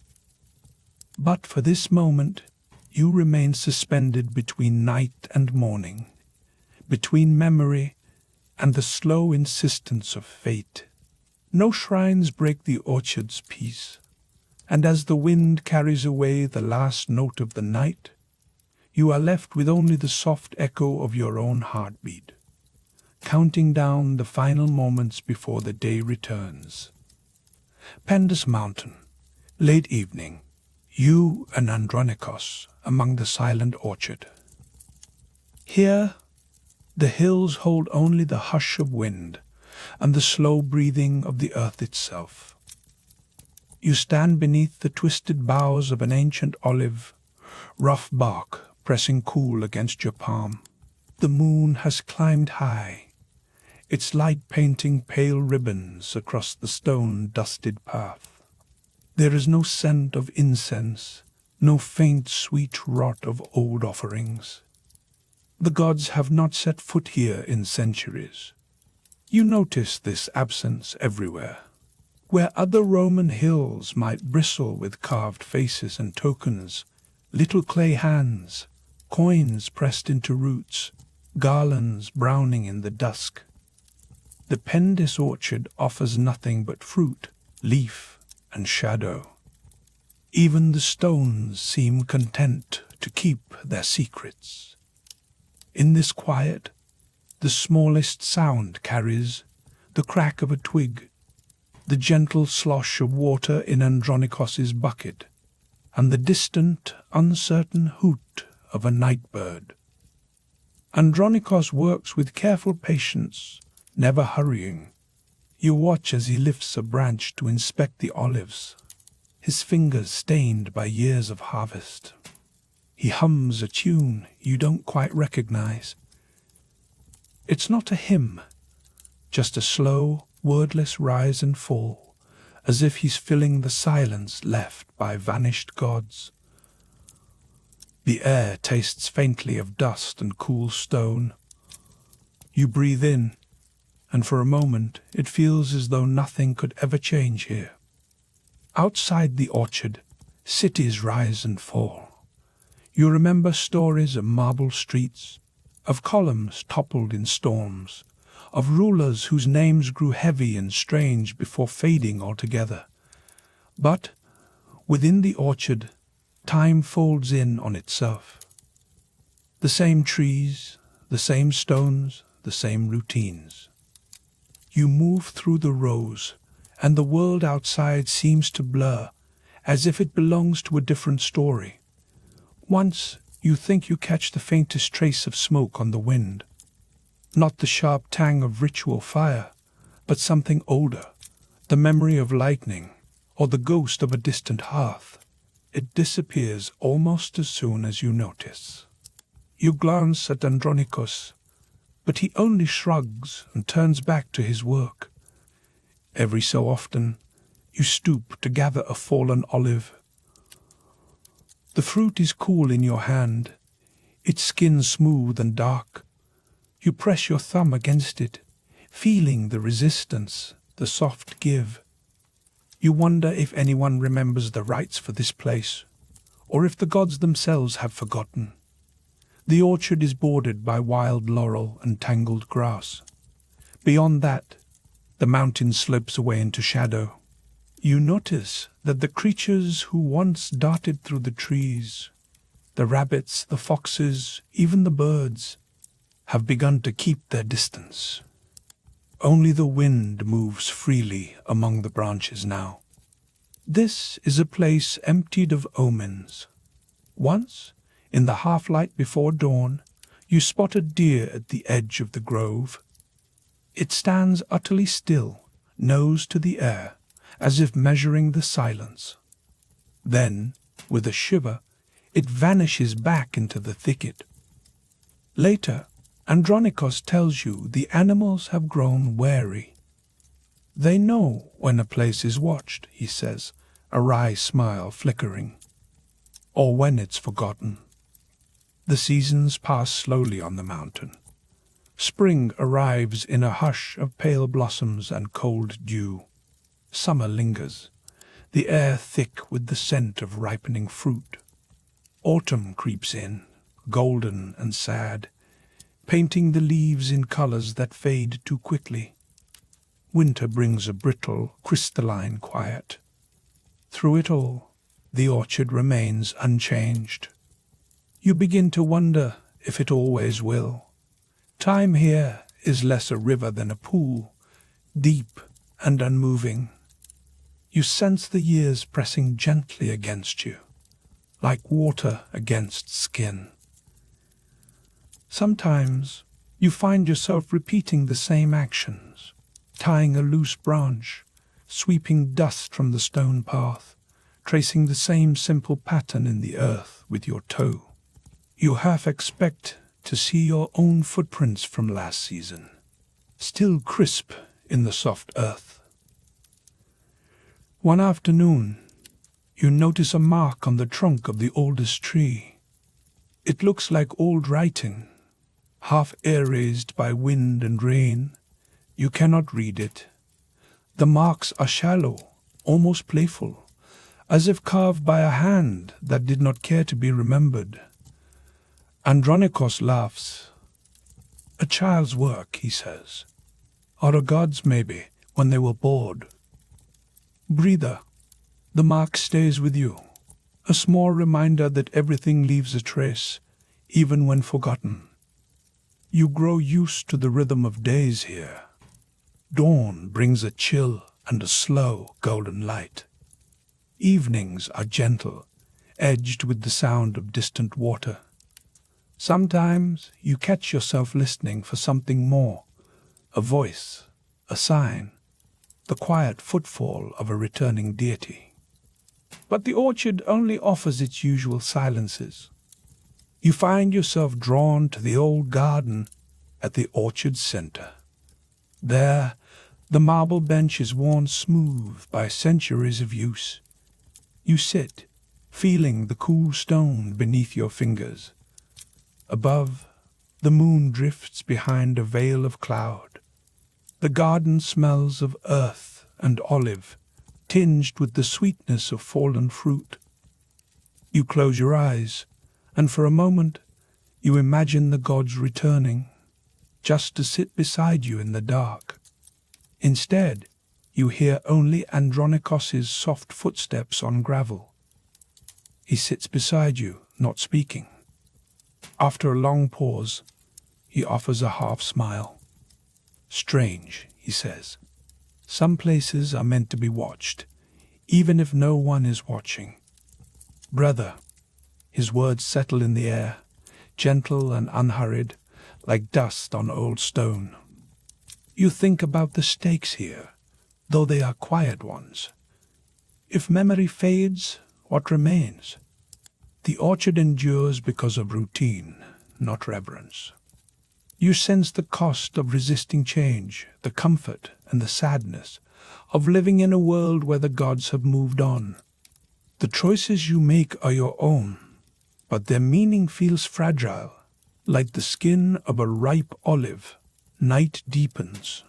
But for this moment, you remain suspended between night and morning, between memory and the slow insistence of fate. No shrines break the orchard's peace, and as the wind carries away the last note of the night, you are left with only the soft echo of your own heartbeat, counting down the final moments before the day returns. Pendus Mountain, late evening, you and Andronikos among the silent orchard. Here, the hills hold only the hush of wind and the slow breathing of the earth itself. You stand beneath the twisted boughs of an ancient olive, rough bark pressing cool against your palm. The moon has climbed high, its light painting pale ribbons across the stone-dusted path. There is no scent of incense, no faint sweet rot of old offerings. The gods have not set foot here in centuries. You notice this absence everywhere. Where other Roman hills might bristle with carved faces and tokens, little clay hands, coins pressed into roots, garlands browning in the dusk. The Pendus orchard offers nothing but fruit, leaf, and shadow. Even the stones seem content to keep their secrets. In this quiet, The smallest sound carries, the crack of a twig, the gentle slosh of water in Andronikos's bucket, and the distant, uncertain hoot of a night bird. Andronikos works with careful patience, never hurrying. You watch as he lifts a branch to inspect the olives, his fingers stained by years of harvest. He hums a tune you don't quite recognize. It's not a hymn, just a slow, wordless rise and fall, as if he's filling the silence left by vanished gods. The air tastes faintly of dust and cool stone. You breathe in, and for a moment it feels as though nothing could ever change here. Outside the orchard, cities rise and fall. You remember stories of marble streets, of columns toppled in storms, of rulers whose names grew heavy and strange before fading altogether. But within the orchard, time folds in on itself. The same trees, the same stones, the same routines. You move through the rows, and the world outside seems to blur, as if it belongs to a different story. Once you think you catch the faintest trace of smoke on the wind. Not the sharp tang of ritual fire, but something older, the memory of lightning, or the ghost of a distant hearth. It disappears almost as soon as you notice. You glance at Andronikos, but he only shrugs and turns back to his work. Every so often, you stoop to gather a fallen olive. The fruit is cool in your hand, its skin smooth and dark. You press your thumb against it, feeling the resistance, the soft give. You wonder if anyone remembers the rites for this place, or if the gods themselves have forgotten. The orchard is bordered by wild laurel and tangled grass. Beyond that, the mountain slopes away into shadow. You notice that the creatures who once darted through the trees, the rabbits, the foxes, even the birds, have begun to keep their distance. Only the wind moves freely among the branches now. This is a place emptied of omens. Once, in the half-light before dawn, you spot a deer at the edge of the grove. It stands utterly still, nose to the air, as if measuring the silence. Then, with a shiver, it vanishes back into the thicket. Later, Andronikos tells you the animals have grown wary. They know when a place is watched, he says, a wry smile flickering, or when it's forgotten. The seasons pass slowly on the mountain. Spring arrives in a hush of pale blossoms and cold dew. Summer lingers, the air thick with the scent of ripening fruit. Autumn creeps in, golden and sad, painting the leaves in colors that fade too quickly. Winter brings a brittle, crystalline quiet. Through it all, the orchard remains unchanged. You begin to wonder if it always will. Time here is less a river than a pool, deep and unmoving. You sense the years pressing gently against you, like water against skin. Sometimes you find yourself repeating the same actions, tying a loose branch, sweeping dust from the stone path, tracing the same simple pattern in the earth with your toe. You half expect to see your own footprints from last season, still crisp in the soft earth. One afternoon, you notice a mark on the trunk of the oldest tree. It looks like old writing, half erased by wind and rain. You cannot read it. The marks are shallow, almost playful, as if carved by a hand that did not care to be remembered. Andronikos laughs. A child's work, he says, or a god's maybe, when they were bored. Breather, the mark stays with you, a small reminder that everything leaves a trace, even when forgotten. You grow used to the rhythm of days here. Dawn brings a chill and a slow golden light. Evenings are gentle, edged with the sound of distant water. Sometimes you catch yourself listening for something more, a voice, a sign, the quiet footfall of a returning deity. But the orchard only offers its usual silences. You find yourself drawn to the old garden at the orchard's center. There, the marble bench is worn smooth by centuries of use. You sit, feeling the cool stone beneath your fingers. Above, the moon drifts behind a veil of cloud. The garden smells of earth and olive, tinged with the sweetness of fallen fruit. You close your eyes, and for a moment you imagine the gods returning, just to sit beside you in the dark. Instead, you hear only Andronikos's soft footsteps on gravel. He sits beside you, not speaking. After a long pause, he offers a half smile. "Strange," he says. "Some places are meant to be watched, even if no one is watching." "Brother," his words settle in the air, gentle and unhurried, like dust on old stone. "You think about the stakes here, though they are quiet ones. If memory fades, what remains? The orchard endures because of routine, not reverence. You sense the cost of resisting change, the comfort and the sadness of living in a world where the gods have moved on. The choices you make are your own, but their meaning feels fragile, like the skin of a ripe olive. Night deepens.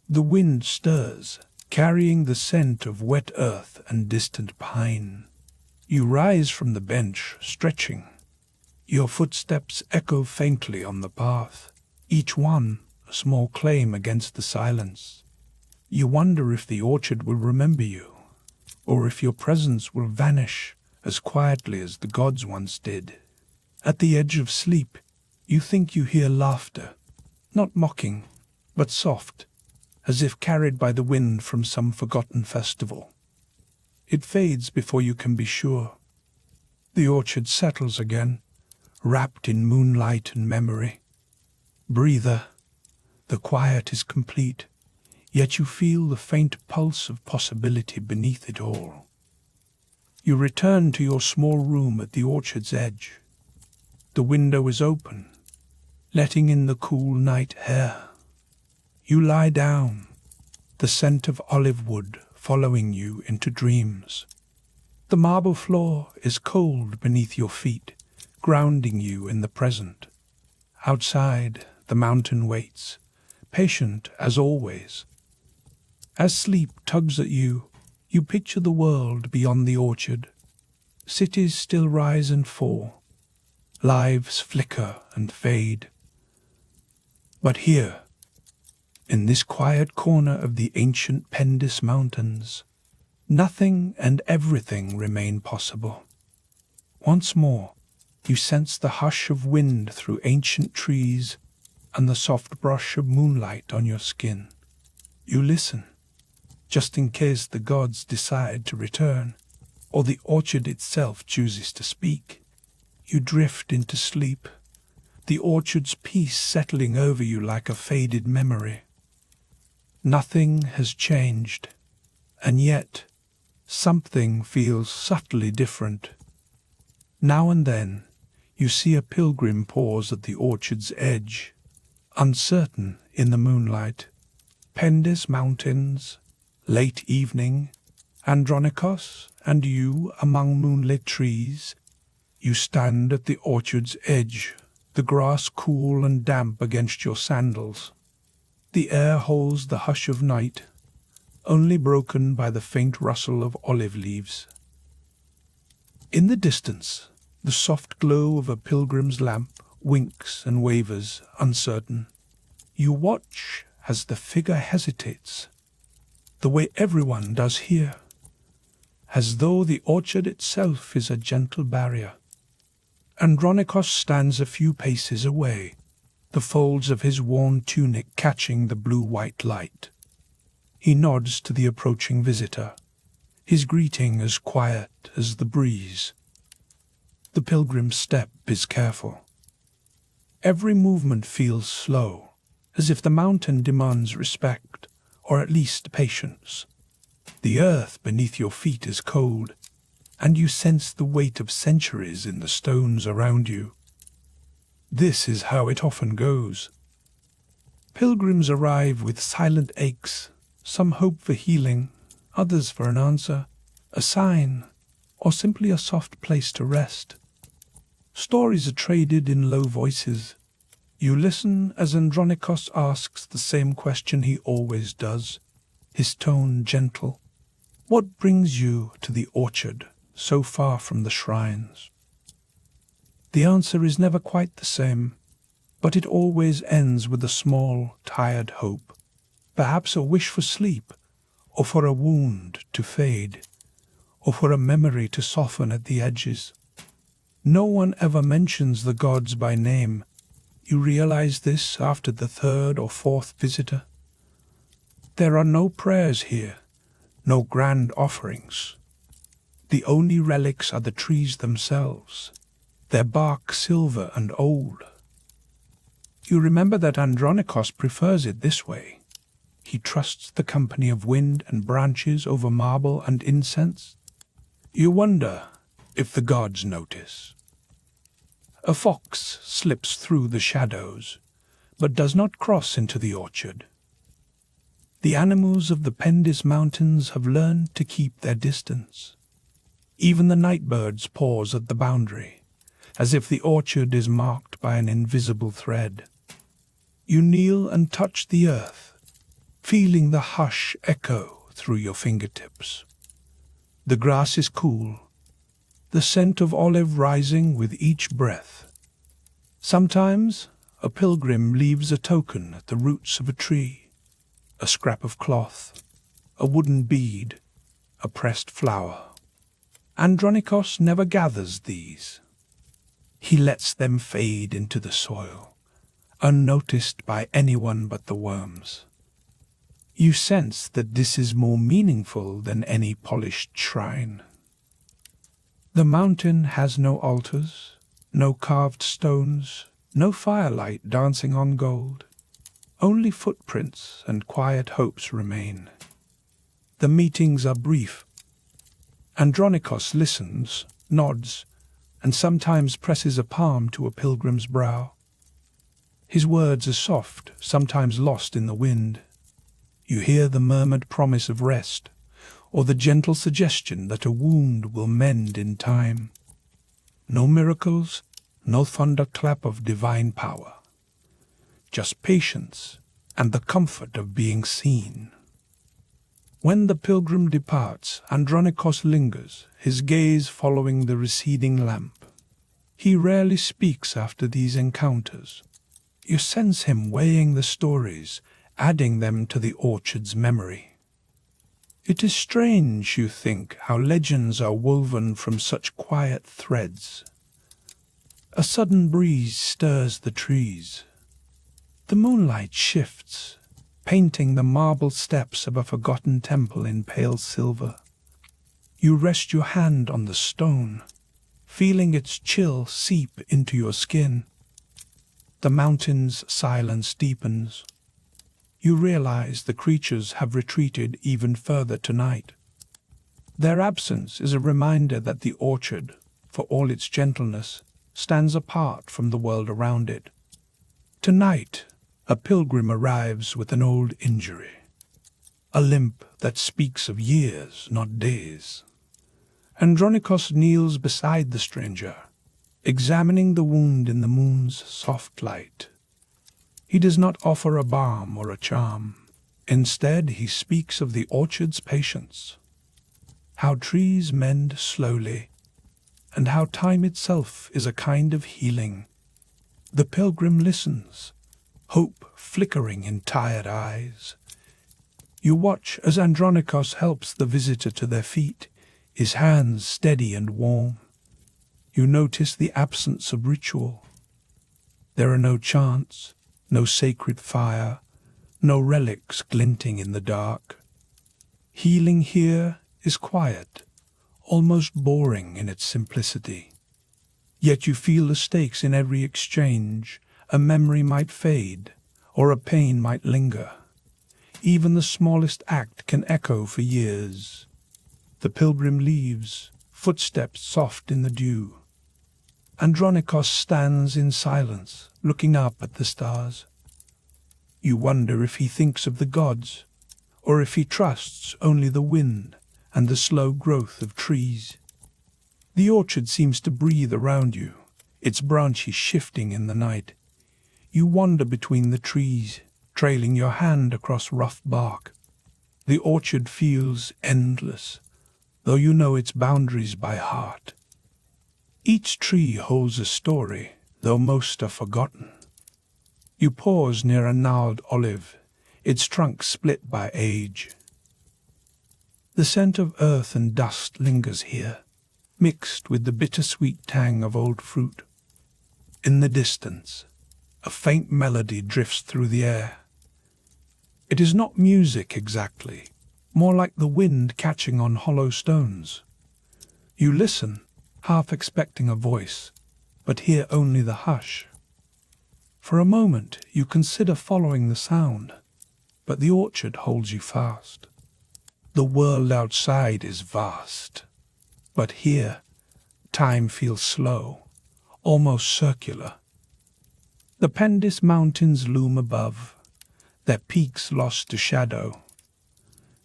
The wind stirs, carrying the scent of wet earth and distant pine. You rise from the bench, stretching. Your footsteps echo faintly on the path, each one a small claim against the silence. You wonder if the orchard will remember you, or if your presence will vanish as quietly as the gods once did. At the edge of sleep, you think you hear laughter, not mocking, but soft, as if carried by the wind from some forgotten festival. It fades before you can be sure. The orchard settles again, wrapped in moonlight and memory. Breather, the quiet is complete, yet you feel the faint pulse of possibility beneath it all. You return to your small room at the orchard's edge. The window is open, letting in the cool night air. You lie down, the scent of olive wood following you into dreams. The marble floor is cold beneath your feet, grounding you in the present. Outside, the mountain waits, patient as always. As sleep tugs at you, you picture the world beyond the orchard. Cities still rise and fall. Lives flicker and fade. But here, in this quiet corner of the ancient Pendis Mountains, nothing and everything remain possible. Once more, you sense the hush of wind through ancient trees and the soft brush of moonlight on your skin. You listen, just in case the gods decide to return, or the orchard itself chooses to speak. You drift into sleep, the orchard's peace settling over you like a faded memory. Nothing has changed, and yet something feels subtly different. Now and then you see a pilgrim pause at the orchard's edge, uncertain in the moonlight. Pendis Mountains, late evening, Andronikos and you among moonlit trees. You stand at the orchard's edge, the grass cool and damp against your sandals. The air holds the hush of night, only broken by the faint rustle of olive leaves. In the distance, the soft glow of a pilgrim's lamp winks and wavers, uncertain. You watch as the figure hesitates, the way everyone does here, as though the orchard itself is a gentle barrier. Andronikos stands a few paces away, the folds of his worn tunic catching the blue-white light. He nods to the approaching visitor, his greeting as quiet as the breeze. The pilgrim's step is careful. Every movement feels slow, as if the mountain demands respect, or at least patience. The earth beneath your feet is cold, and you sense the weight of centuries in the stones around you. This is how it often goes. Pilgrims arrive with silent aches, some hope for healing, others for an answer, a sign, or simply a soft place to rest. Stories are traded in low voices. You listen as Andronikos asks the same question he always does, his tone gentle. What brings you to the orchard, so far from the shrines? The answer is never quite the same, but it always ends with a small, tired hope, perhaps a wish for sleep, or for a wound to fade, or for a memory to soften at the edges. No one ever mentions the gods by name. You realize this after the third or fourth visitor. There are no prayers here, no grand offerings. The only relics are the trees themselves, their bark silver and old. You remember that Andronikos prefers it this way. He trusts the company of wind and branches over marble and incense. You wonder if the gods notice. A fox slips through the shadows, but does not cross into the orchard. The animals of the Pendis Mountains have learned to keep their distance. Even the night birds pause at the boundary, as if the orchard is marked by an invisible thread. You kneel and touch the earth, feeling the hush echo through your fingertips. The grass is cool, the scent of olive rising with each breath. Sometimes a pilgrim leaves a token at the roots of a tree, a scrap of cloth, a wooden bead, a pressed flower. Andronikos never gathers these. He lets them fade into the soil, unnoticed by anyone but the worms. You sense that this is more meaningful than any polished shrine. The mountain has no altars, no carved stones, no firelight dancing on gold. Only footprints and quiet hopes remain. The meetings are brief. Andronikos listens, nods, and sometimes presses a palm to a pilgrim's brow. His words are soft, sometimes lost in the wind. You hear the murmured promise of rest, or the gentle suggestion that a wound will mend in time. No miracles, no thunderclap of divine power. Just patience and the comfort of being seen. When the pilgrim departs, Andronikos lingers, his gaze following the receding lamp. He rarely speaks after these encounters. You sense him weighing the stories, adding them to the orchard's memory. It is strange, you think, how legends are woven from such quiet threads. A sudden breeze stirs the trees. The moonlight shifts, painting the marble steps of a forgotten temple in pale silver. You rest your hand on the stone, feeling its chill seep into your skin. The mountain's silence deepens. You realize the creatures have retreated even further tonight. Their absence is a reminder that the orchard, for all its gentleness, stands apart from the world around it. Tonight, a pilgrim arrives with an old injury, a limp that speaks of years, not days. Andronikos kneels beside the stranger, examining the wound in the moon's soft light. He does not offer a balm or a charm. Instead, he speaks of the orchard's patience, how trees mend slowly, and how time itself is a kind of healing. The pilgrim listens, hope flickering in tired eyes. You watch as Andronikos helps the visitor to their feet, his hands steady and warm. You notice the absence of ritual. There are no chants, no sacred fire, no relics glinting in the dark. Healing here is quiet, almost boring in its simplicity. Yet you feel the stakes in every exchange. A memory might fade, or a pain might linger. Even the smallest act can echo for years. The pilgrim leaves, footsteps soft in the dew. Andronikos stands in silence, looking up at the stars. You wonder if he thinks of the gods, or if he trusts only the wind and the slow growth of trees. The orchard seems to breathe around you, its branches shifting in the night. You wander between the trees, trailing your hand across rough bark. The orchard feels endless, though you know its boundaries by heart. Each tree holds a story, though most are forgotten. You pause near a gnarled olive, its trunk split by age. The scent of earth and dust lingers here, mixed with the bittersweet tang of old fruit. In the distance, a faint melody drifts through the air. It is not music exactly, more like the wind catching on hollow stones. You listen, half expecting a voice, but hear only the hush. For a moment you consider following the sound, but the orchard holds you fast. The world outside is vast, but here time feels slow, almost circular. The Pendis Mountains loom above, their peaks lost to shadow.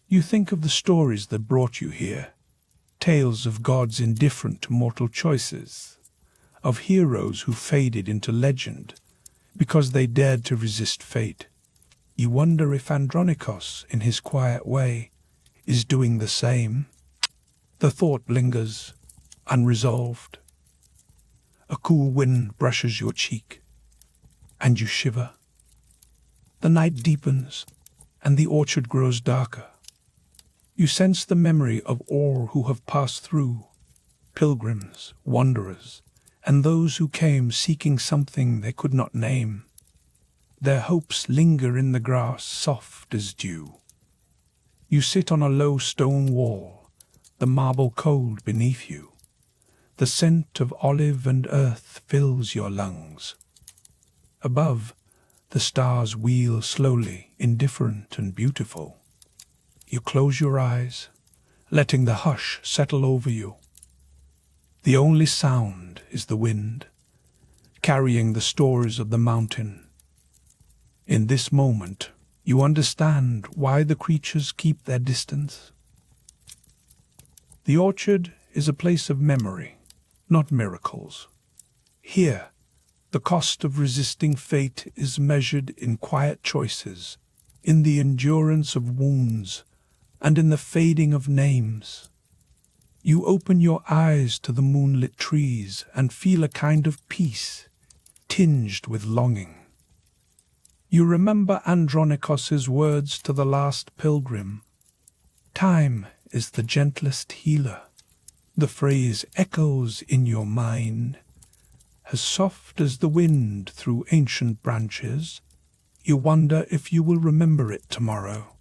You think of the stories that brought you here, tales of gods indifferent to mortal choices, of heroes who faded into legend because they dared to resist fate. You wonder if Andronikos, in his quiet way, is doing the same. The thought lingers, unresolved. A cool wind brushes your cheek, and you shiver. The night deepens, and the orchard grows darker. You sense the memory of all who have passed through, pilgrims, wanderers, and those who came seeking something they could not name. Their hopes linger in the grass, soft as dew. You sit on a low stone wall, the marble cold beneath you. The scent of olive and earth fills your lungs. Above, the stars wheel slowly, indifferent and beautiful. You close your eyes, letting the hush settle over you. The only sound is the wind, carrying the stories of the mountain. In this moment, you understand why the creatures keep their distance. The orchard is a place of memory, not miracles. Here, the cost of resisting fate is measured in quiet choices, in the endurance of wounds, and in the fading of names. You open your eyes to the moonlit trees and feel a kind of peace, tinged with longing. You remember Andronikos's words to the last pilgrim. Time is the gentlest healer. The phrase echoes in your mind. As soft as the wind through ancient branches, you wonder if you will remember it tomorrow,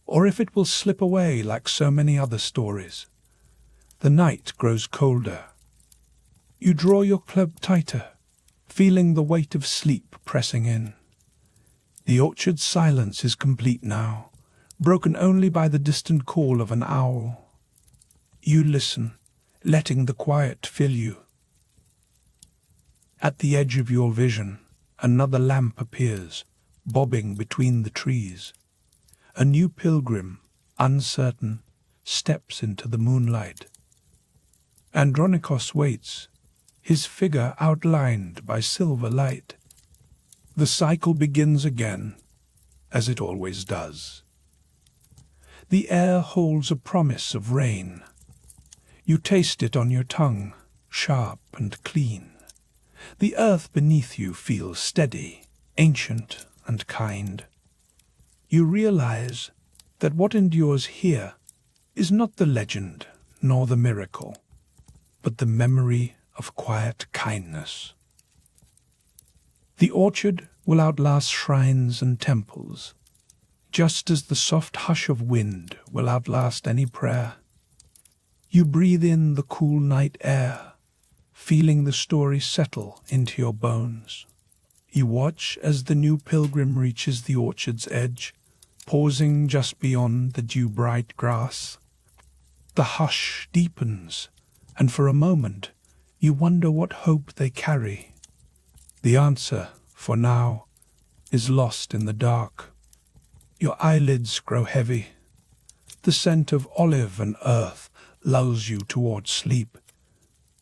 or if it will slip away like so many other stories. The night grows colder. You draw your cloak tighter, feeling the weight of sleep pressing in. The orchard's silence is complete now, broken only by the distant call of an owl. You listen, letting the quiet fill you. At the edge of your vision, another lamp appears, bobbing between the trees. A new pilgrim, uncertain, steps into the moonlight. Andronikos waits, his figure outlined by silver light. The cycle begins again, as it always does. The air holds a promise of rain. You taste it on your tongue, sharp and clean. The earth beneath you feels steady, ancient and kind. You realize that what endures here is not the legend nor the miracle, but the memory of quiet kindness. The orchard will outlast shrines and temples, just as the soft hush of wind will outlast any prayer. You breathe in the cool night air, feeling the story settle into your bones. You watch as the new pilgrim reaches the orchard's edge, pausing just beyond the dew-bright grass. The hush deepens, and for a moment you wonder what hope they carry. The answer, for now, is lost in the dark. Your eyelids grow heavy. The scent of olive and earth lulls you towards sleep,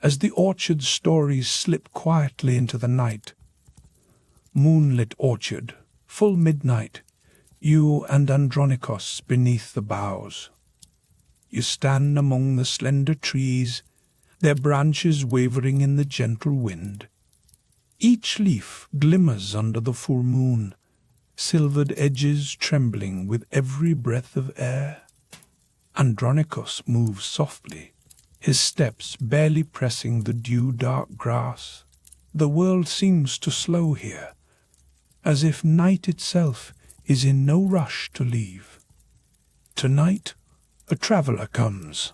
as the orchard's stories slip quietly into the night. Moonlit orchard, full midnight, you and Andronikos beneath the boughs. You stand among the slender trees, their branches wavering in the gentle wind. Each leaf glimmers under the full moon, silvered edges trembling with every breath of air. Andronikos moves softly, his steps barely pressing the dew-dark grass. The world seems to slow here, as if night itself is in no rush to leave. Tonight, a traveller comes.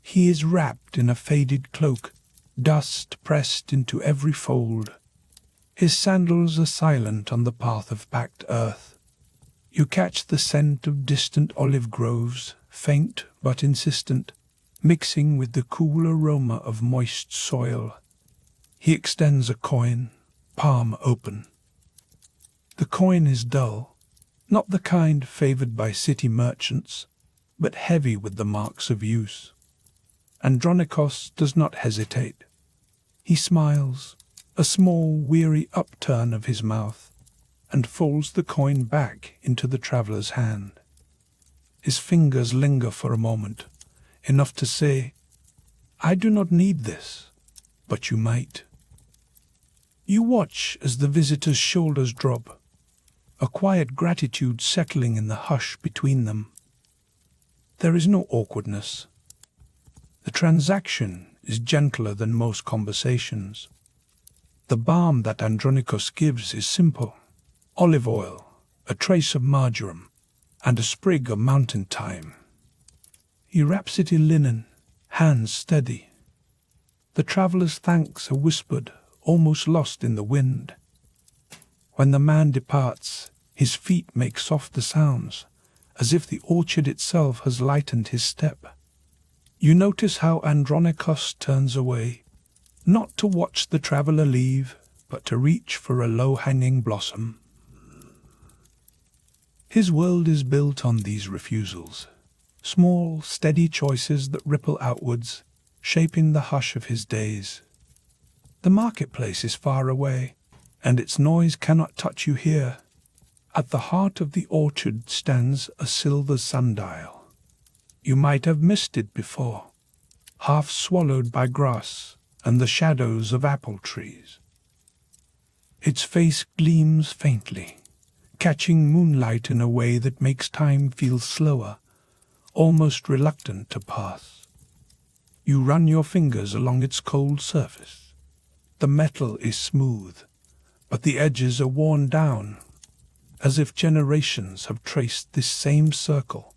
He is wrapped in a faded cloak, dust pressed into every fold. His sandals are silent on the path of packed earth. You catch the scent of distant olive groves, faint but insistent, mixing with the cool aroma of moist soil. He extends a coin, palm open. The coin is dull, not the kind favoured by city merchants, but heavy with the marks of use. Andronikos does not hesitate. He smiles, a small, weary upturn of his mouth, and folds the coin back into the traveller's hand. His fingers linger for a moment, enough to say, "I do not need this, but you might." You watch as the visitor's shoulders drop, a quiet gratitude settling in the hush between them. There is no awkwardness. The transaction is gentler than most conversations. The balm that Andronikos gives is simple: olive oil, a trace of marjoram, and a sprig of mountain thyme. He wraps it in linen, hands steady. The traveller's thanks are whispered, almost lost in the wind. When the man departs, his feet make softer sounds, as if the orchard itself has lightened his step. You notice how Andronikos turns away, not to watch the traveller leave, but to reach for a low-hanging blossom. His world is built on these refusals, small, steady choices that ripple outwards, shaping the hush of his days. The marketplace is far away, and its noise cannot touch you here. At the heart of the orchard stands a silver sundial. You might have missed it before, half swallowed by grass and the shadows of apple trees. Its face gleams faintly, catching moonlight in a way that makes time feel slower, almost reluctant to pass. You run your fingers along its cold surface. The metal is smooth, but the edges are worn down, as if generations have traced this same circle.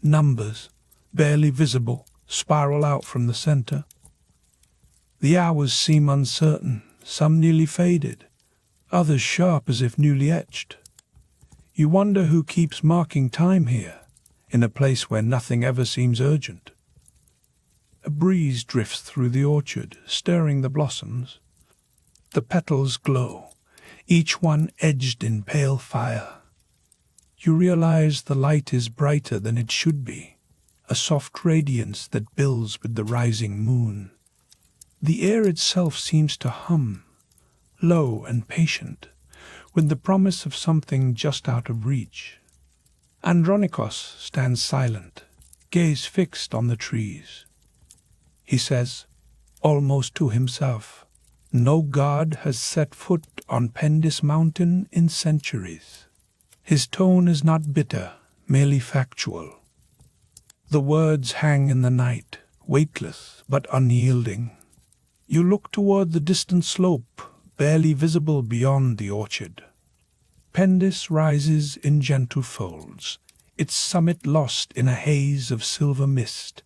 Numbers, barely visible, spiral out from the center. The hours seem uncertain, some nearly faded, others sharp as if newly etched. You wonder who keeps marking time here, in a place where nothing ever seems urgent. A breeze drifts through the orchard, stirring the blossoms. The petals glow, each one edged in pale fire. You realize the light is brighter than it should be, a soft radiance that builds with the rising moon. The air itself seems to hum, low and patient, with the promise of something just out of reach. Andronikos stands silent, gaze fixed on the trees. He says, almost to himself, "No god has set foot on Pendis Mountain in centuries." His tone is not bitter, merely factual. The words hang in the night, weightless but unyielding. You look toward the distant slope, barely visible beyond the orchard. Pendis rises in gentle folds, its summit lost in a haze of silver mist.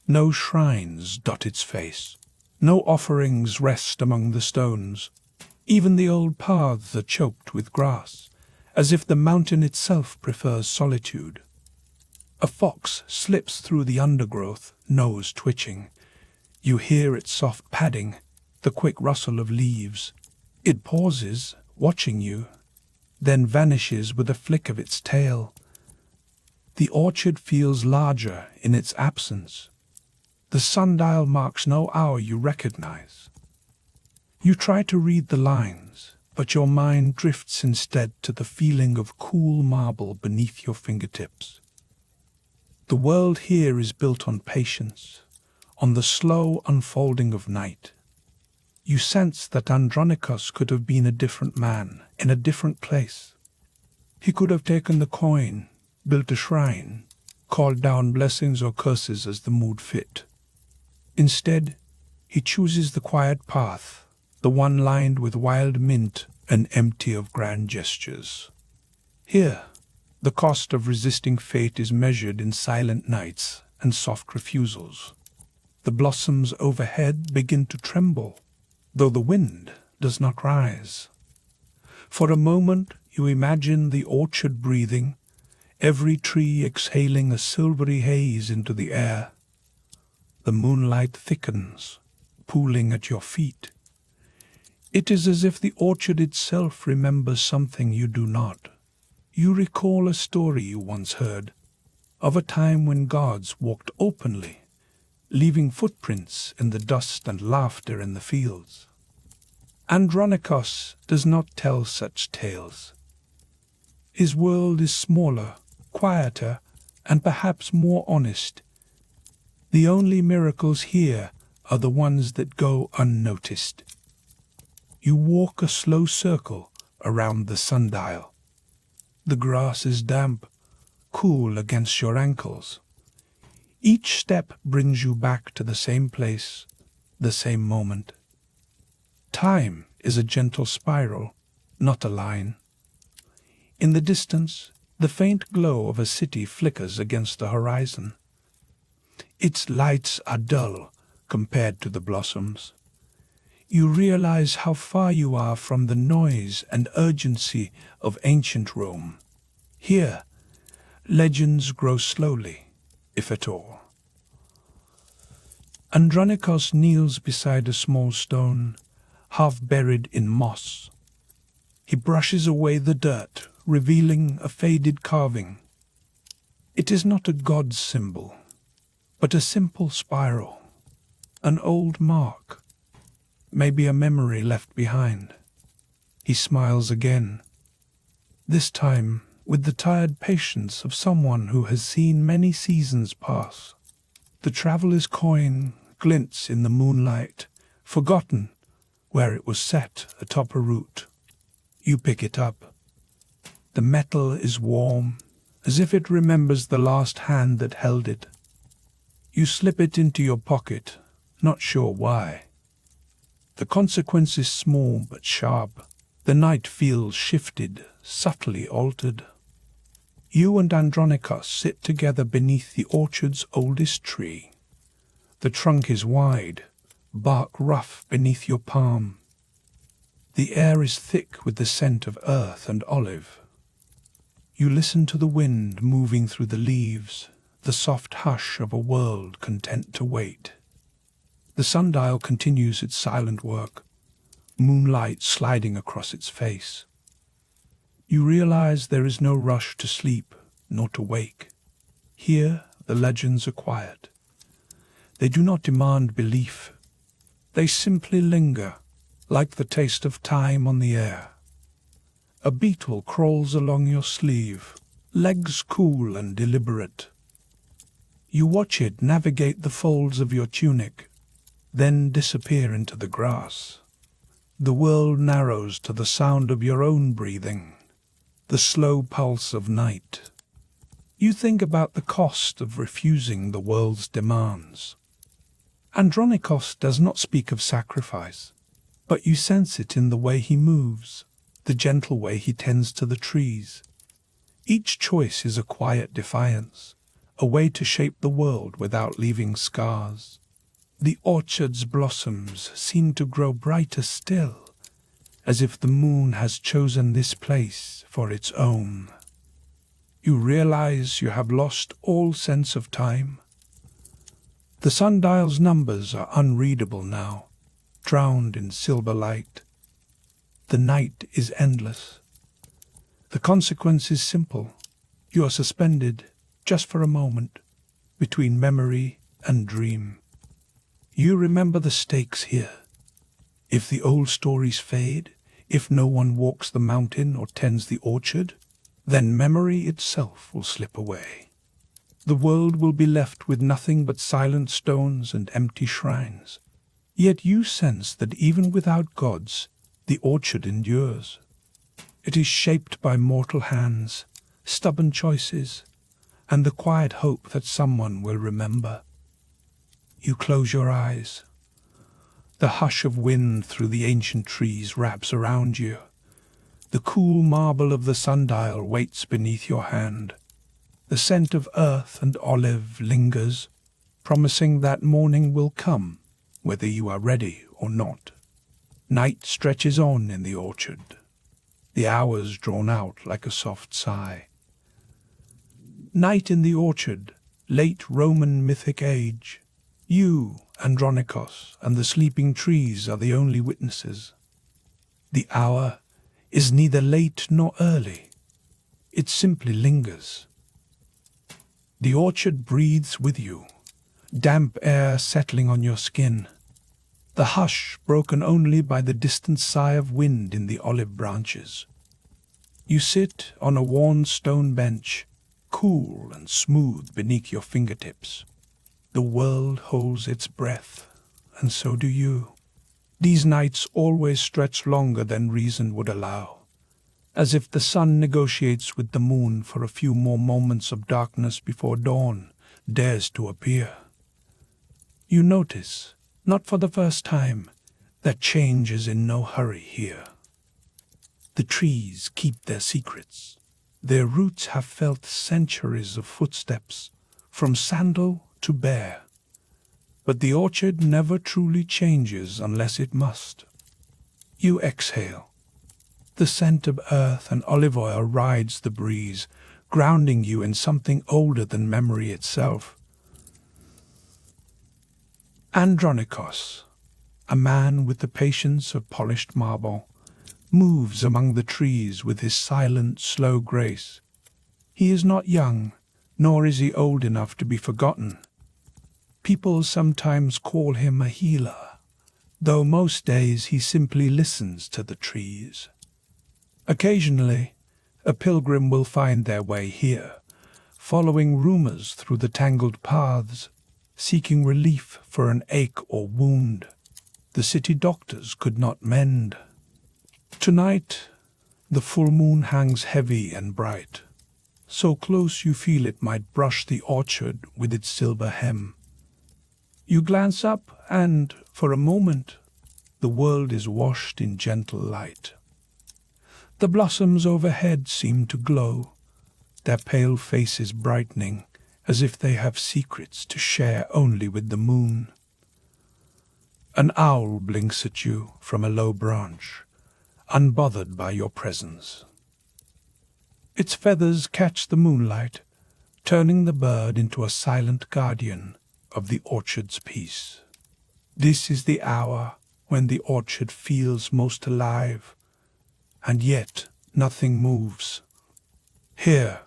No shrines dot its face, no offerings rest among the stones. Even the old paths are choked with grass, as if the mountain itself prefers solitude. A fox slips through the undergrowth, nose twitching. You hear its soft padding, the quick rustle of leaves. It pauses, watching you, then vanishes with a flick of its tail. The orchard feels larger in its absence. The sundial marks no hour you recognize. You try to read the lines, but your mind drifts instead to the feeling of cool marble beneath your fingertips. The world here is built on patience, on the slow unfolding of night. You sense that Andronicus could have been a different man, in a different place. He could have taken the coin, built a shrine, called down blessings or curses as the mood fit. Instead, he chooses the quiet path, the one lined with wild mint and empty of grand gestures. Here, the cost of resisting fate is measured in silent nights and soft refusals. The blossoms overhead begin to tremble, though the wind does not rise. For a moment you imagine the orchard breathing, every tree exhaling a silvery haze into the air. The moonlight thickens, pooling at your feet. It is as if the orchard itself remembers something you do not. You recall a story you once heard, of a time when gods walked openly, leaving footprints in the dust and laughter in the fields. Andronicus does not tell such tales. His world is smaller, quieter, and perhaps more honest. The only miracles here are the ones that go unnoticed. You walk a slow circle around the sundial. The grass is damp, cool against your ankles. Each step brings you back to the same place, the same moment. Time is a gentle spiral, not a line. In the distance, the faint glow of a city flickers against the horizon. Its lights are dull compared to the blossoms. You realize how far you are from the noise and urgency of ancient Rome. Here, legends grow slowly, if at all. Andronicus kneels beside a small stone, half buried in moss. He brushes away the dirt, revealing a faded carving. It is not a god's symbol, but a simple spiral, an old mark, maybe a memory left behind. He smiles again, this time with the tired patience of someone who has seen many seasons pass. The traveller's coin glints in the moonlight, forgotten where it was set atop a root. You pick it up. The metal is warm, as if it remembers the last hand that held it. You slip it into your pocket, not sure why. The consequence is small but sharp. The night feels shifted, subtly altered. You and Andronicus sit together beneath the orchard's oldest tree. The trunk is wide, bark rough beneath your palm. The air is thick with the scent of earth and olive. You listen to the wind moving through the leaves, the soft hush of a world content to wait. The sundial continues its silent work, moonlight sliding across its face. You realize there is no rush to sleep, nor to wake. Here the legends are quiet. They do not demand belief. They simply linger, like the taste of time on the air. A beetle crawls along your sleeve, legs cool and deliberate. You watch it navigate the folds of your tunic, then disappear into the grass. The world narrows to the sound of your own breathing, the slow pulse of night. You think about the cost of refusing the world's demands. Andronicus does not speak of sacrifice. but you sense it in the way he moves, the gentle way he tends to the trees. Each choice is a quiet defiance, a way to shape the world without leaving scars. The orchard's blossoms seem to grow brighter still, as if the moon has chosen this place for its own. You realize you have lost all sense of time. The sundial's numbers are unreadable now, drowned in silver light. The night is endless. The consequence is simple. You are suspended, just for a moment, between memory and dream. You remember the stakes here. If the old stories fade, if no one walks the mountain or tends the orchard, then memory itself will slip away. The world will be left with nothing but silent stones and empty shrines. Yet you sense that even without gods, the orchard endures. It is shaped by mortal hands, stubborn choices, and the quiet hope that someone will remember. You close your eyes. The hush of wind through the ancient trees wraps around you. The cool marble of the sundial waits beneath your hand. The scent of earth and olive lingers, promising that morning will come, whether you are ready or not. Night stretches on in the orchard, the hours drawn out like a soft sigh. Night in the orchard, late Roman mythic age. You, Andronikos, and the sleeping trees are the only witnesses. The hour is neither late nor early. It simply lingers. The orchard breathes with you, damp air settling on your skin, the hush broken only by the distant sigh of wind in the olive branches. You sit on a worn stone bench, cool and smooth beneath your fingertips. The world holds its breath, and so do you. These nights always stretch longer than reason would allow, as if the sun negotiates with the moon for a few more moments of darkness before dawn dares to appear. You notice, not for the first time, that change is in no hurry here. The trees keep their secrets. Their roots have felt centuries of footsteps, from sandal to bear. But the orchard never truly changes unless it must. You exhale. The scent of earth and olive oil rides the breeze, grounding you in something older than memory itself. Andronikos, a man with the patience of polished marble, moves among the trees with his silent, slow grace. He is not young, nor is he old enough to be forgotten. People sometimes call him a healer, though most days he simply listens to the trees. Occasionally, a pilgrim will find their way here, following rumors through the tangled paths, seeking relief for an ache or wound the city doctors could not mend. Tonight, the full moon hangs heavy and bright, so close you feel it might brush the orchard with its silver hem. You glance up and, for a moment, the world is washed in gentle light. The blossoms overhead seem to glow, their pale faces brightening as if they have secrets to share only with the moon. An owl blinks at you from a low branch, unbothered by your presence. Its feathers catch the moonlight, turning the bird into a silent guardian of the orchard's peace. This is the hour when the orchard feels most alive, and yet nothing moves. Here,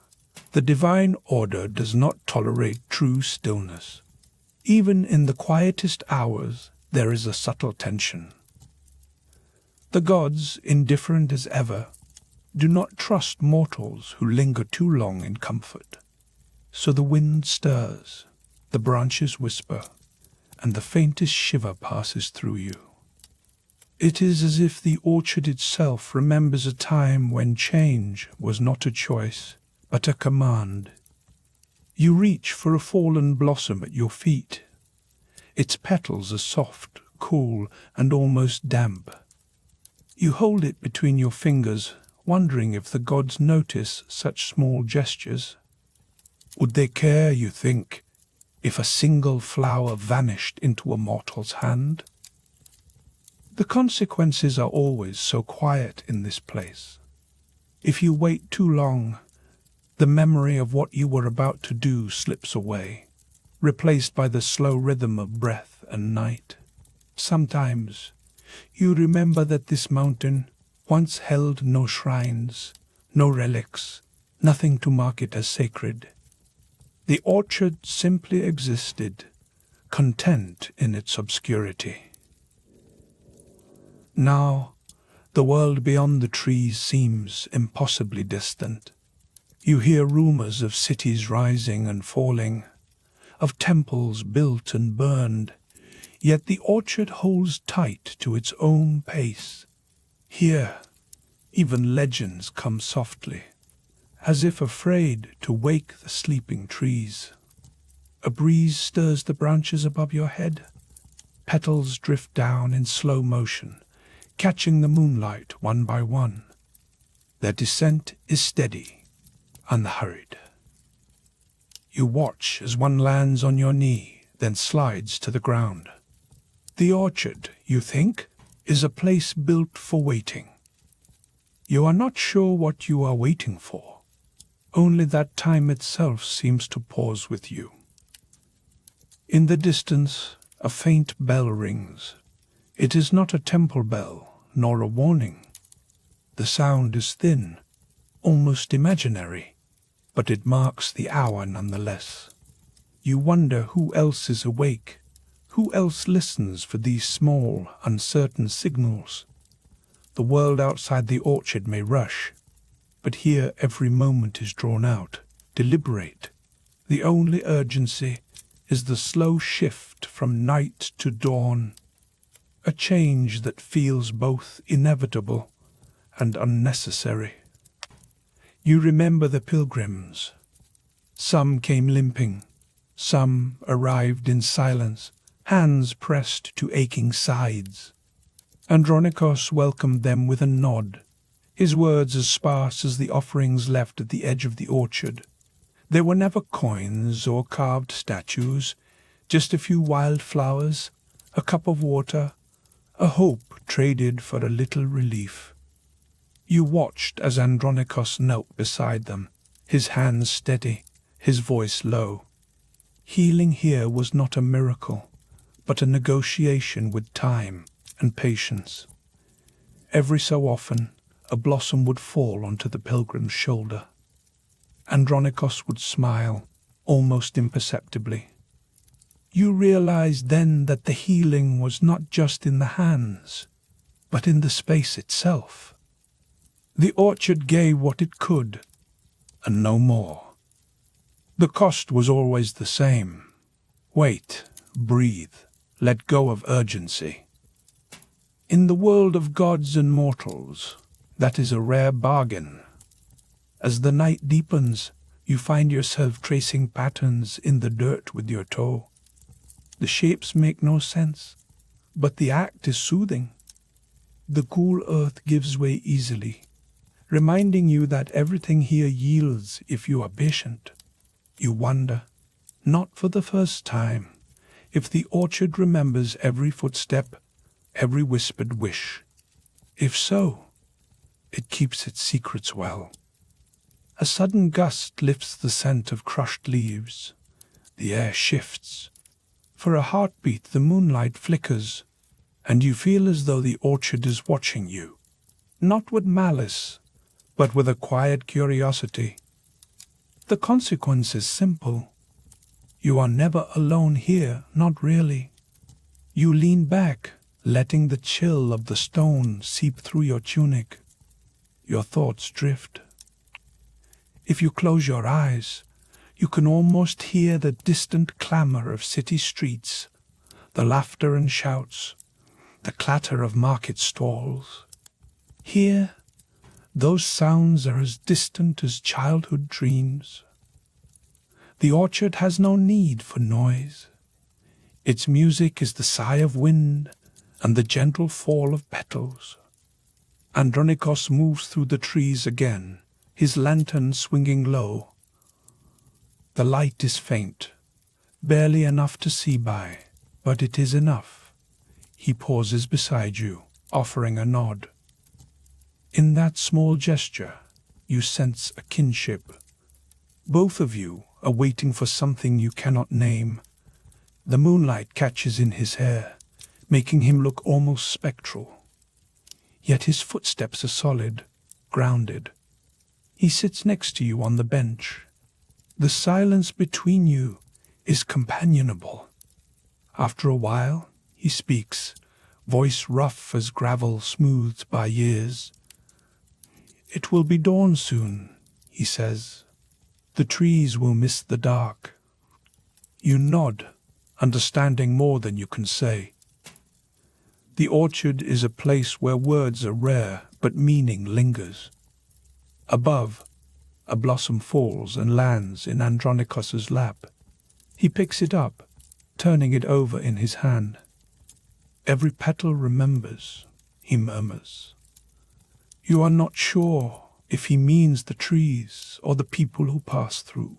the divine order does not tolerate true stillness. Even in the quietest hours, there is a subtle tension. The gods, indifferent as ever, do not trust mortals who linger too long in comfort. So the wind stirs, the branches whisper, and the faintest shiver passes through you. It is as if the orchard itself remembers a time when change was not a choice, but a command. You reach for a fallen blossom at your feet. Its petals are soft, cool, and almost damp, You hold it between your fingers, wondering if the gods notice such small gestures. Would they care, you think, if a single flower vanished into a mortal's hand? The consequences are always so quiet in this place. If you wait too long, the memory of what you were about to do slips away, replaced by the slow rhythm of breath and night. Sometimes you remember that this mountain once held no shrines, no relics, nothing to mark it as sacred. The orchard simply existed, content in its obscurity. Now, the world beyond the trees seems impossibly distant. You hear rumors of cities rising and falling, of temples built and burned, yet the orchard holds tight to its own pace. Here, even legends come softly, as if afraid to wake the sleeping trees. A breeze stirs the branches above your head. Petals drift down in slow motion, catching the moonlight one by one. Their descent is steady, unhurried. You watch as one lands on your knee, then slides to the ground. The orchard, you think, is a place built for waiting. You are not sure what you are waiting for. Only that time itself seems to pause with you. In the distance, a faint bell rings. It is not a temple bell, nor a warning. The sound is thin, almost imaginary, but it marks the hour nonetheless. You wonder who else is awake, who else listens for these small, uncertain signals. The world outside the orchard may rush, but here every moment is drawn out, deliberate. The only urgency is the slow shift from night to dawn, a change that feels both inevitable and unnecessary. You remember the pilgrims. Some came limping, some arrived in silence, hands pressed to aching sides. Andronikos welcomed them with a nod, his words as sparse as the offerings left at the edge of the orchard. There were never coins or carved statues, just a few wild flowers, a cup of water, a hope traded for a little relief. You watched as Andronikos knelt beside them, his hands steady, his voice low. Healing here was not a miracle, but a negotiation with time and patience. Every so often, a blossom would fall onto the pilgrim's shoulder. Andronikos would smile, almost imperceptibly. You realized then that the healing was not just in the hands, but in the space itself. The orchard gave what it could, and no more. The cost was always the same. Wait, breathe, let go of urgency. In the world of gods and mortals, that is a rare bargain. As the night deepens, you find yourself tracing patterns in the dirt with your toe. The shapes make no sense, but the act is soothing. The cool earth gives way easily, reminding you that everything here yields if you are patient. You wonder, not for the first time, if the orchard remembers every footstep, every whispered wish. If so, it keeps its secrets well. A sudden gust lifts the scent of crushed leaves. The air shifts. For a heartbeat, the moonlight flickers, and you feel as though the orchard is watching you, not with malice, but with a quiet curiosity. The consequence is simple. You are never alone here, not really. You lean back, letting the chill of the stone seep through your tunic. Your thoughts drift. If you close your eyes, you can almost hear the distant clamor of city streets, the laughter and shouts, the clatter of market stalls. Here, those sounds are as distant as childhood dreams. The orchard has no need for noise. Its music is the sigh of wind and the gentle fall of petals. Andronikos moves through the trees again, his lantern swinging low. The light is faint, barely enough to see by, but it is enough. He pauses beside you, offering a nod. In that small gesture, you sense a kinship. Both of you are waiting for something you cannot name. The moonlight catches in his hair, making him look almost spectral. Yet his footsteps are solid, grounded. He sits next to you on the bench. The silence between you is companionable. After a while, he speaks, voice rough as gravel smoothed by years. "It will be dawn soon," he says. "The trees will miss the dark." You nod, understanding more than you can say. The orchard is a place where words are rare, but meaning lingers. Above, a blossom falls and lands in Andronikos's lap. He picks it up, turning it over in his hand. "Every petal remembers," he murmurs. You are not sure if he means the trees or the people who pass through.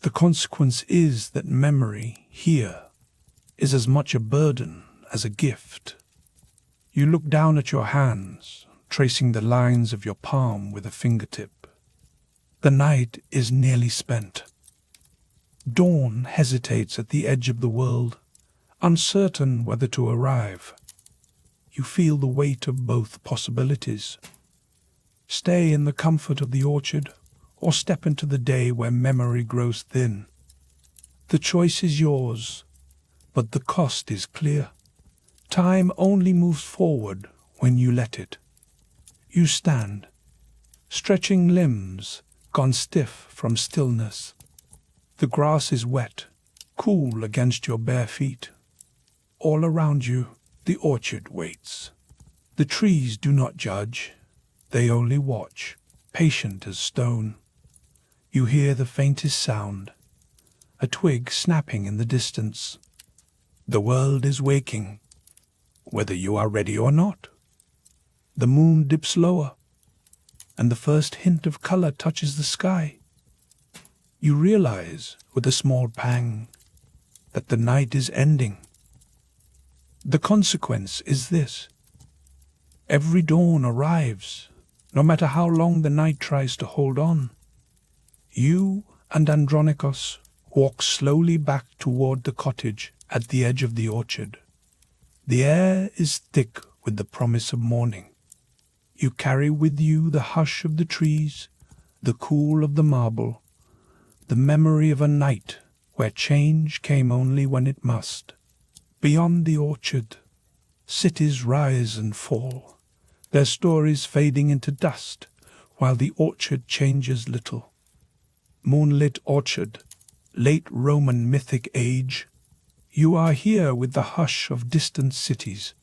The consequence is that memory here is as much a burden as a gift. You look down at your hands, tracing the lines of your palm with a fingertip. The night is nearly spent. Dawn hesitates at the edge of the world, uncertain whether to arrive. You feel the weight of both possibilities. Stay in the comfort of the orchard, or step into the day where memory grows thin. The choice is yours, but the cost is clear. Time only moves forward when you let it. You stand, stretching limbs, gone stiff from stillness. The grass is wet, cool against your bare feet. All around you, the orchard waits. The trees do not judge, they only watch, patient as stone. You hear the faintest sound, a twig snapping in the distance. The world is waking, whether you are ready or not. The moon dips lower, and the first hint of color touches the sky. You realize, with a small pang, that the night is ending. The consequence is this: every dawn arrives, no matter how long the night tries to hold on. You and Andronikos walk slowly back toward the cottage at the edge of the orchard. The air is thick with the promise of morning. You carry with you the hush of the trees, the cool of the marble, the memory of a night where change came only when it must. Beyond the orchard, cities rise and fall, their stories fading into dust, while the orchard changes little. Moonlit orchard, late Roman mythic age, you are here with the hush of distant cities.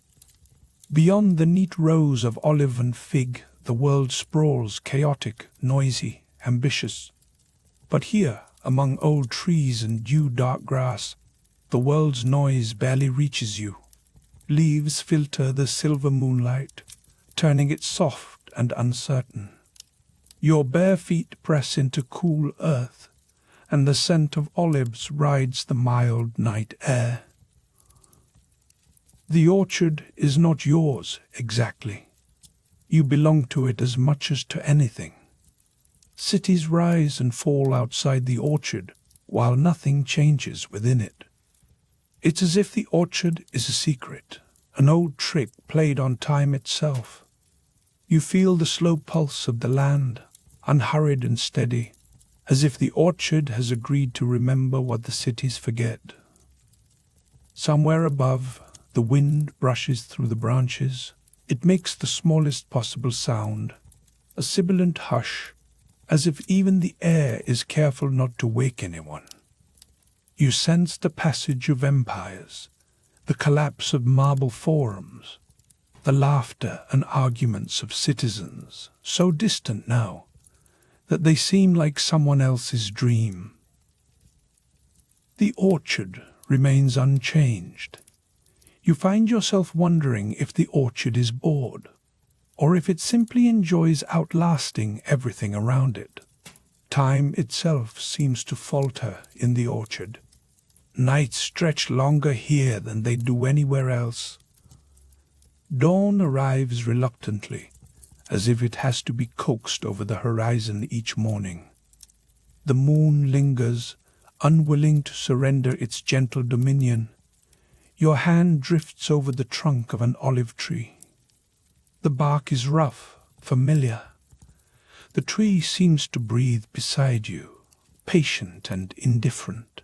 Beyond the neat rows of olive and fig, the world sprawls, chaotic, noisy, ambitious. But here, among old trees and dew-dark grass, the world's noise barely reaches you. Leaves filter the silver moonlight, turning it soft and uncertain. Your bare feet press into cool earth, and the scent of olives rides the mild night air. The orchard is not yours exactly. You belong to it as much as to anything. Cities rise and fall outside the orchard, while nothing changes within it. It's as if the orchard is a secret, an old trick played on time itself. You feel the slow pulse of the land, unhurried and steady, as if the orchard has agreed to remember what the cities forget. Somewhere above, the wind brushes through the branches. It makes the smallest possible sound, a sibilant hush, as if even the air is careful not to wake anyone. You sense the passage of empires, the collapse of marble forums, the laughter and arguments of citizens, so distant now that they seem like someone else's dream. The orchard remains unchanged. You find yourself wondering if the orchard is bored. or if it simply enjoys outlasting everything around it. Time itself seems to falter in the orchard. Nights stretch longer here than they do anywhere else. Dawn arrives reluctantly, as if it has to be coaxed over the horizon each morning. The moon lingers, unwilling to surrender its gentle dominion. Your hand drifts over the trunk of an olive tree. The bark is rough, familiar. The tree seems to breathe beside you, patient and indifferent.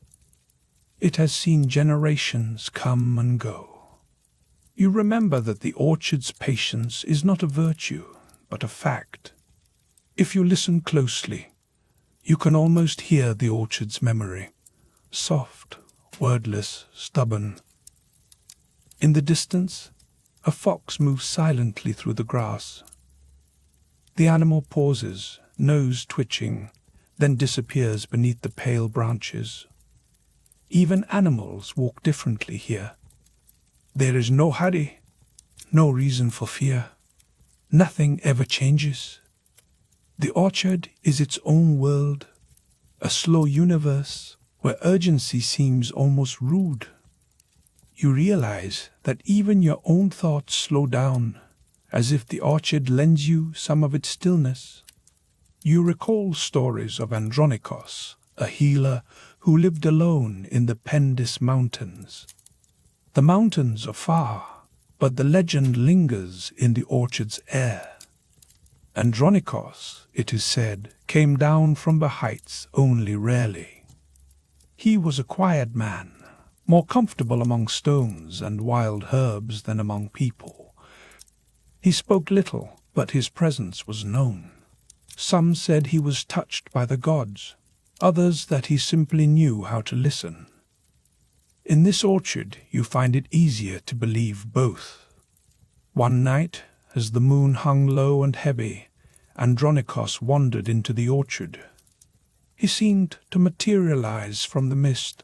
It has seen generations come and go. You remember that the orchard's patience is not a virtue, but a fact. If you listen closely, you can almost hear the orchard's memory, soft, wordless, stubborn. In the distance, a fox moves silently through the grass. The animal pauses, nose twitching, then disappears beneath the pale branches. Even animals walk differently here. There is no hurry, no reason for fear. Nothing ever changes. The orchard is its own world, a slow universe where urgency seems almost rude. You realize that even your own thoughts slow down, as if the orchard lends you some of its stillness. You recall stories of Andronikos, a healer who lived alone in the Pendis Mountains. The mountains are far, but the legend lingers in the orchard's air. Andronikos, it is said, came down from the heights only rarely. He was a quiet man, more comfortable among stones and wild herbs than among people. He spoke little, but his presence was known. Some said he was touched by the gods, others that he simply knew how to listen. In this orchard you find it easier to believe both. One night, as the moon hung low and heavy, Andronikos wandered into the orchard. He seemed to materialize from the mist,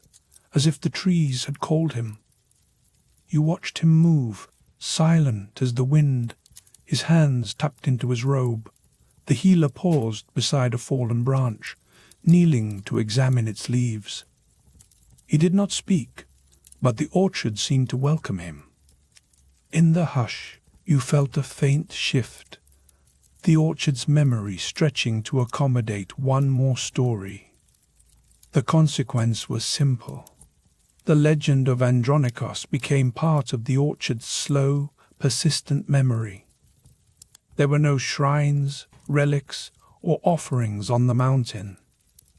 as if the trees had called him. You watched him move, silent as the wind, his hands tucked into his robe. The healer paused beside a fallen branch, kneeling to examine its leaves. He did not speak, but the orchard seemed to welcome him. In the hush, you felt a faint shift, the orchard's memory stretching to accommodate one more story. The consequence was simple. The legend of Andronikos became part of the orchard's slow, persistent memory. There were no shrines, relics, or offerings on the mountain.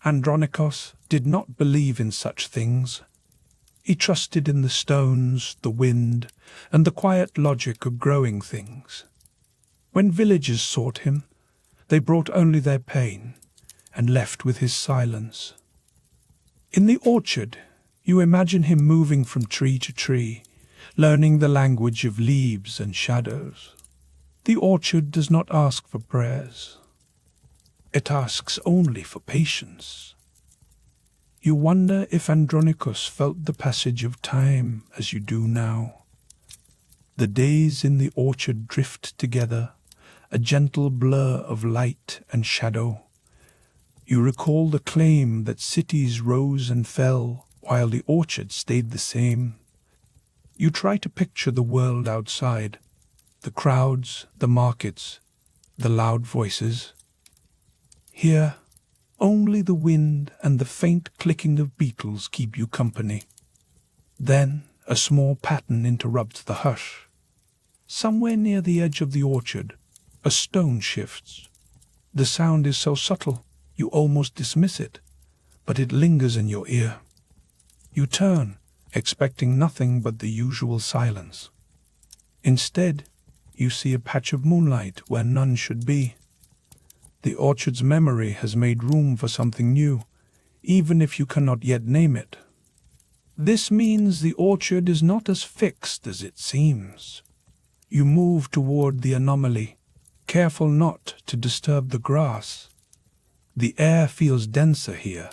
Andronikos did not believe in such things. He trusted in the stones, the wind, and the quiet logic of growing things. When villagers sought him, they brought only their pain and left with his silence. In the orchard, you imagine him moving from tree to tree, learning the language of leaves and shadows. The orchard does not ask for prayers. It asks only for patience. You wonder if Andronikos felt the passage of time as you do now. The days in the orchard drift together, a gentle blur of light and shadow. You recall the claim that cities rose and fell while the orchard stayed the same. You try to picture the world outside, the crowds, the markets, the loud voices. Here, only the wind and the faint clicking of beetles keep you company. Then a small pattern interrupts the hush. Somewhere near the edge of the orchard, a stone shifts. The sound is so subtle, you almost dismiss it, but it lingers in your ear. You turn, expecting nothing but the usual silence. Instead, you see a patch of moonlight where none should be. The orchard's memory has made room for something new, even if you cannot yet name it. This means the orchard is not as fixed as it seems. You move toward the anomaly, careful not to disturb the grass. The air feels denser here,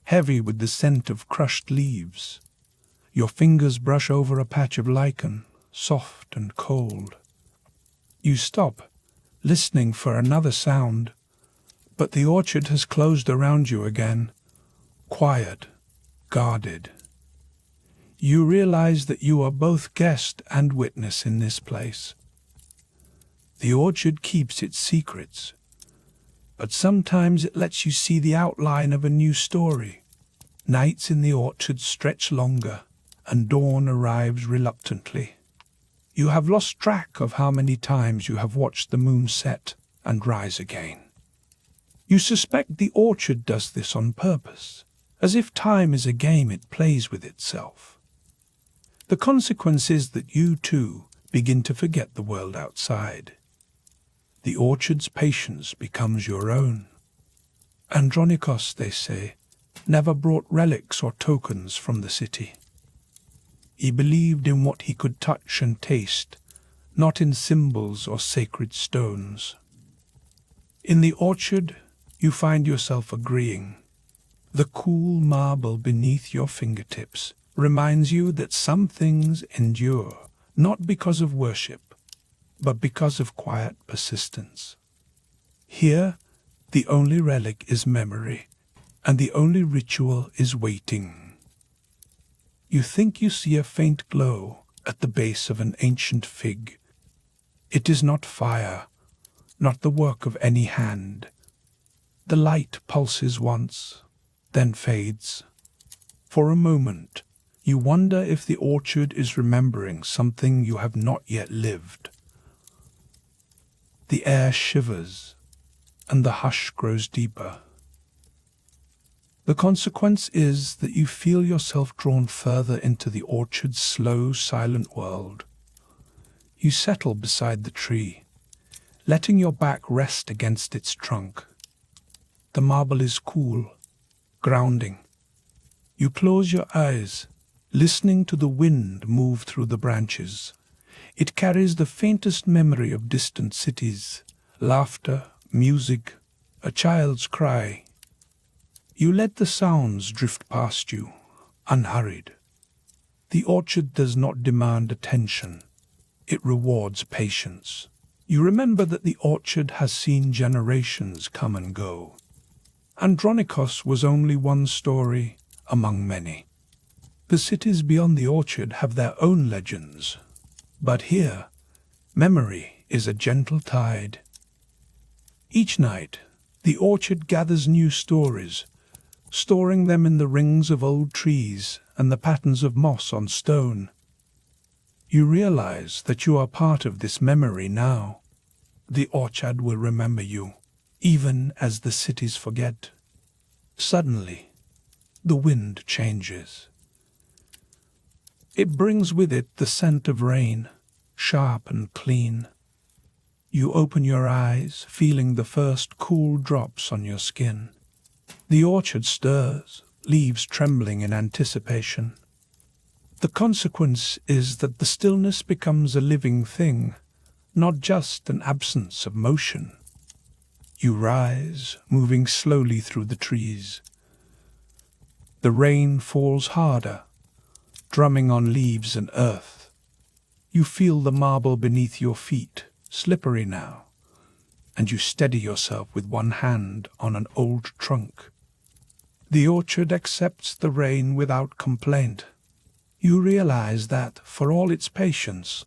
heavy with the scent of crushed leaves. Your fingers brush over a patch of lichen, soft and cold. You stop, listening for another sound, but the orchard has closed around you again, quiet, guarded. You realize that you are both guest and witness in this place. The orchard keeps its secrets, but sometimes it lets you see the outline of a new story. Nights in the orchard stretch longer, and dawn arrives reluctantly. You have lost track of how many times you have watched the moon set and rise again. You suspect the orchard does this on purpose, as if time is a game it plays with itself. The consequence is that you, too, begin to forget the world outside. The orchard's patience becomes your own. Andronikos, they say, never brought relics or tokens from the city. He believed in what he could touch and taste, not in symbols or sacred stones. In the orchard, you find yourself agreeing. The cool marble beneath your fingertips reminds you that some things endure, not because of worship, but because of quiet persistence. Here, the only relic is memory, and the only ritual is waiting. You think you see a faint glow at the base of an ancient fig. It is not fire, not the work of any hand. The light pulses once, then fades. For a moment, you wonder if the orchard is remembering something you have not yet lived. The air shivers, and the hush grows deeper. The consequence is that you feel yourself drawn further into the orchard's slow, silent world. You settle beside the tree, letting your back rest against its trunk. The marble is cool, grounding. You close your eyes, listening to the wind move through the branches. It carries the faintest memory of distant cities, laughter, music, a child's cry. You let the sounds drift past you, unhurried. The orchard does not demand attention. It rewards patience. You remember that the orchard has seen generations come and go. Andronikos was only one story among many. The cities beyond the orchard have their own legends. But here, memory is a gentle tide. Each night, the orchard gathers new stories, storing them in the rings of old trees and the patterns of moss on stone. You realize that you are part of this memory now. The orchard will remember you, even as the cities forget. Suddenly, the wind changes. It brings with it the scent of rain, sharp and clean. You open your eyes, feeling the first cool drops on your skin. The orchard stirs, leaves trembling in anticipation. The consequence is that the stillness becomes a living thing, not just an absence of motion. You rise, moving slowly through the trees. The rain falls harder, drumming on leaves and earth. You feel the marble beneath your feet, slippery now, and you steady yourself with one hand on an old trunk. The orchard accepts the rain without complaint. You realize that, for all its patience,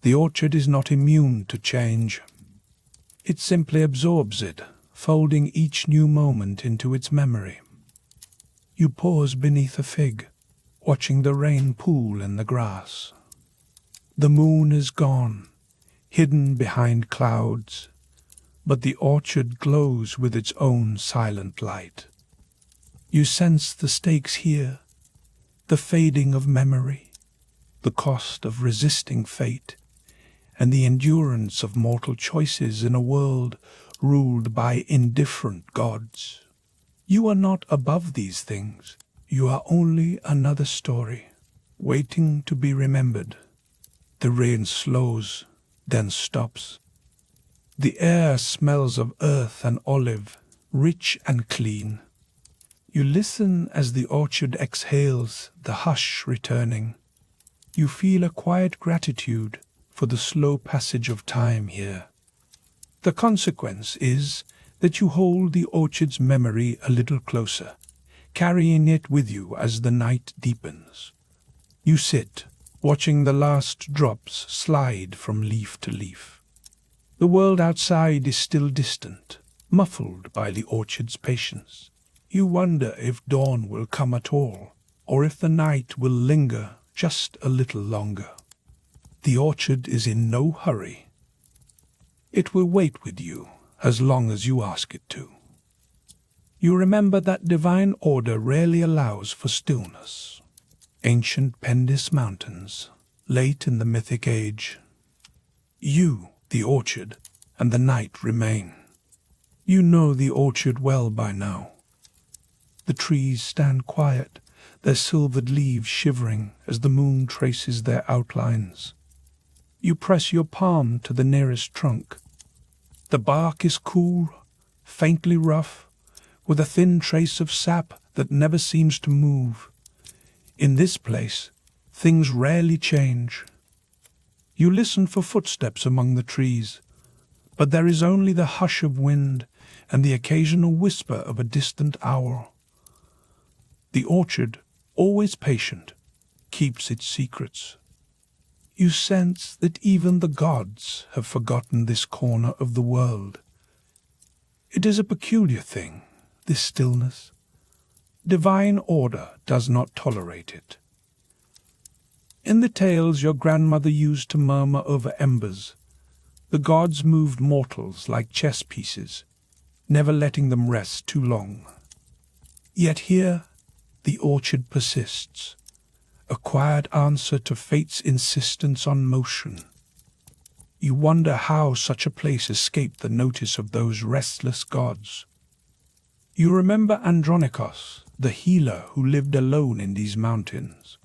the orchard is not immune to change. It simply absorbs it, folding each new moment into its memory. You pause beneath a fig, watching the rain pool in the grass. The moon is gone, hidden behind clouds, but the orchard glows with its own silent light. You sense the stakes here, the fading of memory, the cost of resisting fate, and the endurance of mortal choices in a world ruled by indifferent gods. You are not above these things. You are only another story, waiting to be remembered. The rain slows, then stops. The air smells of earth and olive, rich and clean. You listen as the orchard exhales, the hush returning. You feel a quiet gratitude for the slow passage of time here. The consequence is that you hold the orchard's memory a little closer, carrying it with you as the night deepens. You sit, watching the last drops slide from leaf to leaf. The world outside is still distant, muffled by the orchard's patience. You wonder if dawn will come at all, or if the night will linger just a little longer. The orchard is in no hurry. It will wait with you as long as you ask it to. You remember that divine order rarely allows for stillness. Ancient Pendis Mountains, late in the mythic age. You, the orchard, and the night remain. You know the orchard well by now. The trees stand quiet, their silvered leaves shivering as the moon traces their outlines. You press your palm to the nearest trunk. The bark is cool, faintly rough, with a thin trace of sap that never seems to move. In this place, things rarely change. You listen for footsteps among the trees, but there is only the hush of wind and the occasional whisper of a distant owl. The orchard, always patient, keeps its secrets. You sense that even the gods have forgotten this corner of the world. It is a peculiar thing, this stillness. Divine order does not tolerate it. In the tales your grandmother used to murmur over embers, the gods moved mortals like chess pieces, never letting them rest too long. Yet here, the orchard persists, a quiet answer to fate's insistence on motion. You wonder how such a place escaped the notice of those restless gods. You remember Andronikos, the healer who lived alone in these mountains.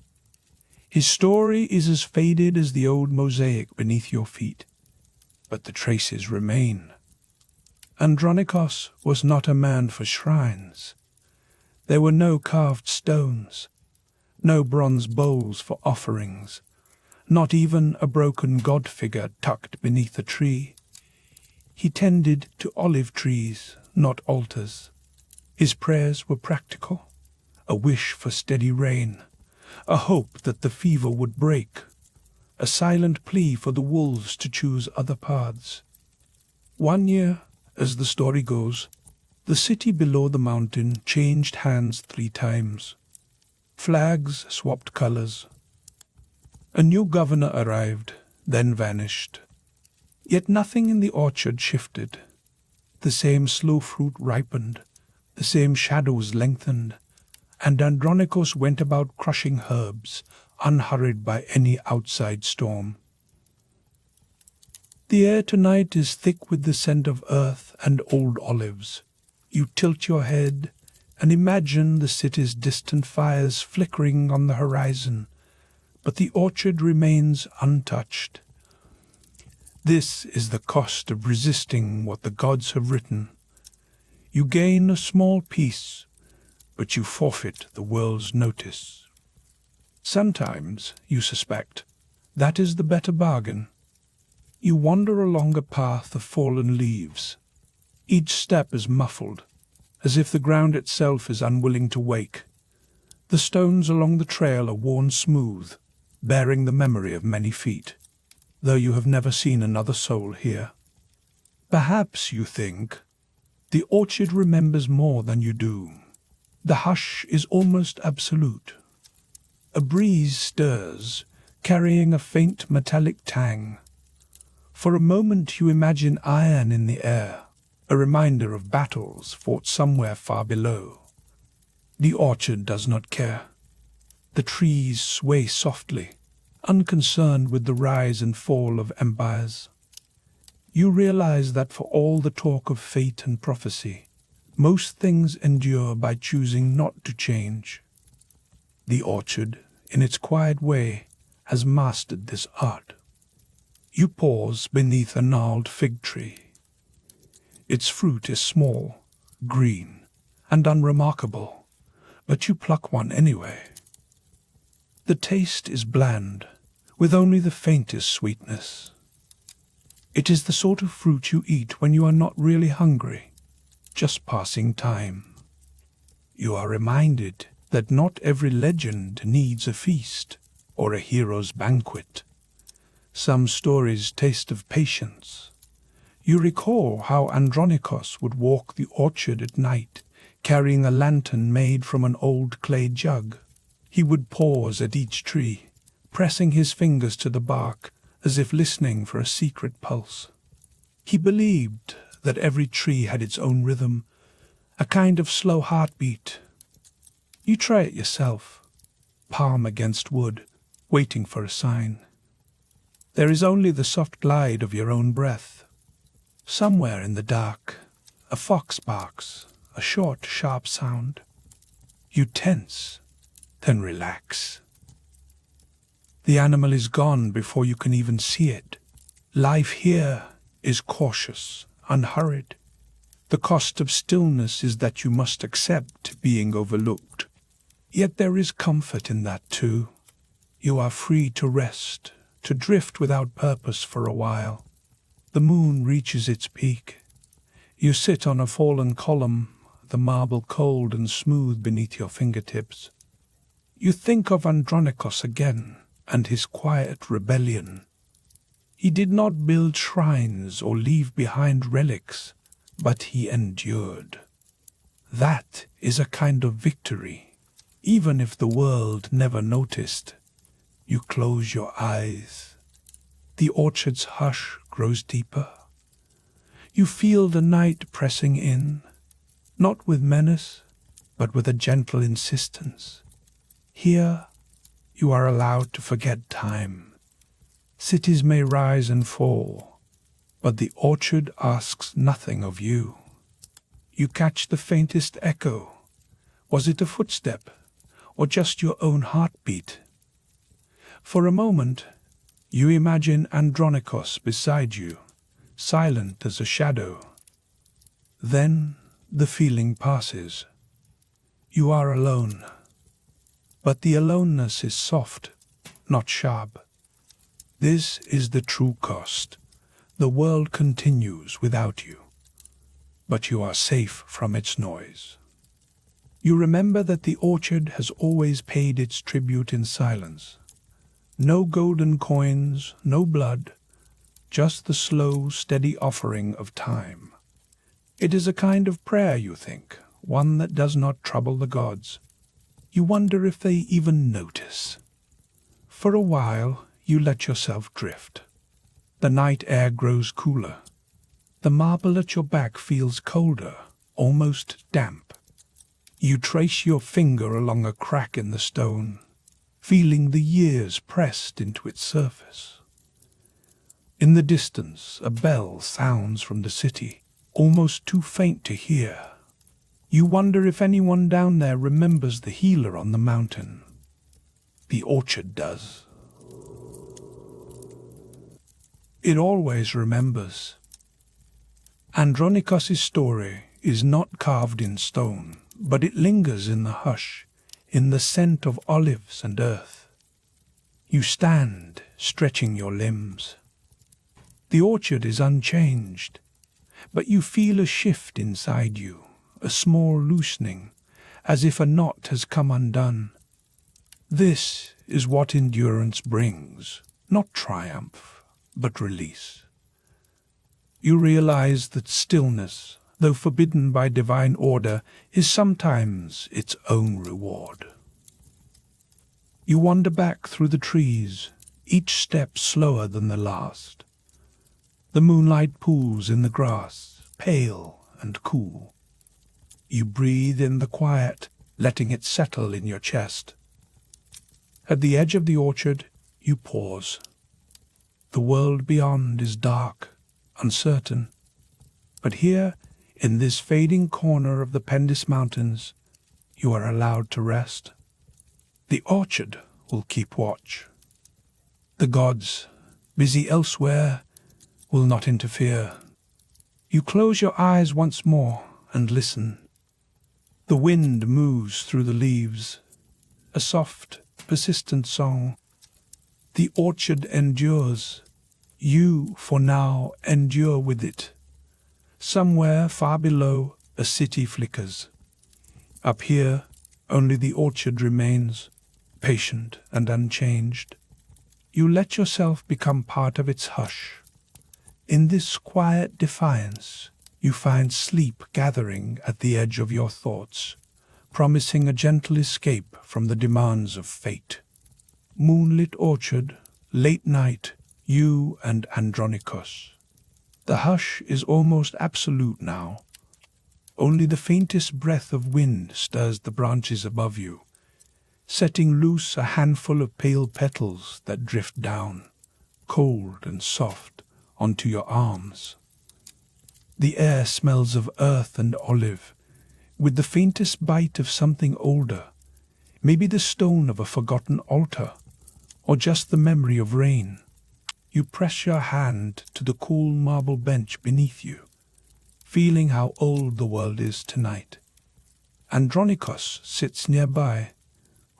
His story is as faded as the old mosaic beneath your feet, but the traces remain. Andronikos was not a man for shrines. There were no carved stones, no bronze bowls for offerings, not even a broken god figure tucked beneath a tree. He tended to olive trees, not altars. His prayers were practical, a wish for steady rain, a hope that the fever would break, a silent plea for the wolves to choose other paths. One year, as the story goes, the city below the mountain changed hands 3 times. Flags swapped colors. A new governor arrived, then vanished. Yet nothing in the orchard shifted. The same slow fruit ripened, the same shadows lengthened, and Andronikos went about crushing herbs, unhurried by any outside storm. The air tonight is thick with the scent of earth and old olives. You tilt your head and imagine the city's distant fires flickering on the horizon, but the orchard remains untouched. This is the cost of resisting what the gods have written. You gain a small peace, but you forfeit the world's notice. Sometimes, you suspect, that is the better bargain. You wander along a path of fallen leaves. Each step is muffled, as if the ground itself is unwilling to wake. The stones along the trail are worn smooth, bearing the memory of many feet, though you have never seen another soul here. Perhaps, you think, the orchard remembers more than you do. The hush is almost absolute. A breeze stirs, carrying a faint metallic tang. For a moment you imagine iron in the air, a reminder of battles fought somewhere far below. The orchard does not care. The trees sway softly, unconcerned with the rise and fall of empires. You realize that for all the talk of fate and prophecy, most things endure by choosing not to change. The orchard, in its quiet way, has mastered this art. You pause beneath a gnarled fig tree. Its fruit is small, green, and unremarkable, but you pluck one anyway. The taste is bland, with only the faintest sweetness. It is the sort of fruit you eat when you are not really hungry, just passing time. You are reminded that not every legend needs a feast or a hero's banquet. Some stories taste of patience. You recall how Andronikos would walk the orchard at night, carrying a lantern made from an old clay jug. He would pause at each tree, pressing his fingers to the bark as if listening for a secret pulse. He believed that every tree had its own rhythm, a kind of slow heartbeat. You try it yourself, palm against wood, waiting for a sign. There is only the soft glide of your own breath. Somewhere in the dark, a fox barks, a short, sharp sound. You tense, then relax. The animal is gone before you can even see it. Life here is cautious, unhurried. The cost of stillness is that you must accept being overlooked. Yet there is comfort in that too. You are free to rest, to drift without purpose for a while. The moon reaches its peak. You sit on a fallen column, the marble cold and smooth beneath your fingertips. You think of Andronikos again and his quiet rebellion. He did not build shrines or leave behind relics, but he endured. That is a kind of victory. Even if the world never noticed, you close your eyes. The orchard's hush grows deeper. You feel the night pressing in, not with menace, but with a gentle insistence. Here, you are allowed to forget time. Cities may rise and fall, but the orchard asks nothing of you. You catch the faintest echo. Was it a footstep, or just your own heartbeat? For a moment, you imagine Andronikos beside you, silent as a shadow. Then the feeling passes. You are alone. But the aloneness is soft, not sharp. This is the true cost. The world continues without you, but you are safe from its noise. You remember that the orchard has always paid its tribute in silence. No golden coins, no blood, just the slow, steady offering of time. It is a kind of prayer, you think, one that does not trouble the gods. You wonder if they even notice. For a while, you let yourself drift. The night air grows cooler. The marble at your back feels colder, almost damp. You trace your finger along a crack in the stone, feeling the years pressed into its surface. In the distance, a bell sounds from the city, almost too faint to hear. You wonder if anyone down there remembers the healer on the mountain. The orchard does. It always remembers. Andronikos' story is not carved in stone, but it lingers in the hush, in the scent of olives and earth. You stand, stretching your limbs. The orchard is unchanged, but you feel a shift inside you, a small loosening, as if a knot has come undone. This is what endurance brings, not triumph, but release. You realize that stillness, though forbidden by divine order, is sometimes its own reward. You wander back through the trees, each step slower than the last. The moonlight pools in the grass, pale and cool. You breathe in the quiet, letting it settle in your chest. At the edge of the orchard, you pause. The world beyond is dark, uncertain. But here, in this fading corner of the Pendis Mountains, you are allowed to rest. The orchard will keep watch. The gods, busy elsewhere, will not interfere. You close your eyes once more and listen. The wind moves through the leaves, a soft, persistent song. The orchard endures. You, for now, endure with it. Somewhere far below, a city flickers. Up here, only the orchard remains, patient and unchanged. You let yourself become part of its hush. In this quiet defiance, you find sleep gathering at the edge of your thoughts, promising a gentle escape from the demands of fate. Moonlit orchard, late night, you and Andronikos. The hush is almost absolute now. Only the faintest breath of wind stirs the branches above you, setting loose a handful of pale petals that drift down, cold and soft, onto your arms. The air smells of earth and olive, with the faintest bite of something older, maybe the stone of a forgotten altar, or just the memory of rain. You press your hand to the cool marble bench beneath you, feeling how old the world is tonight. Andronikos sits nearby,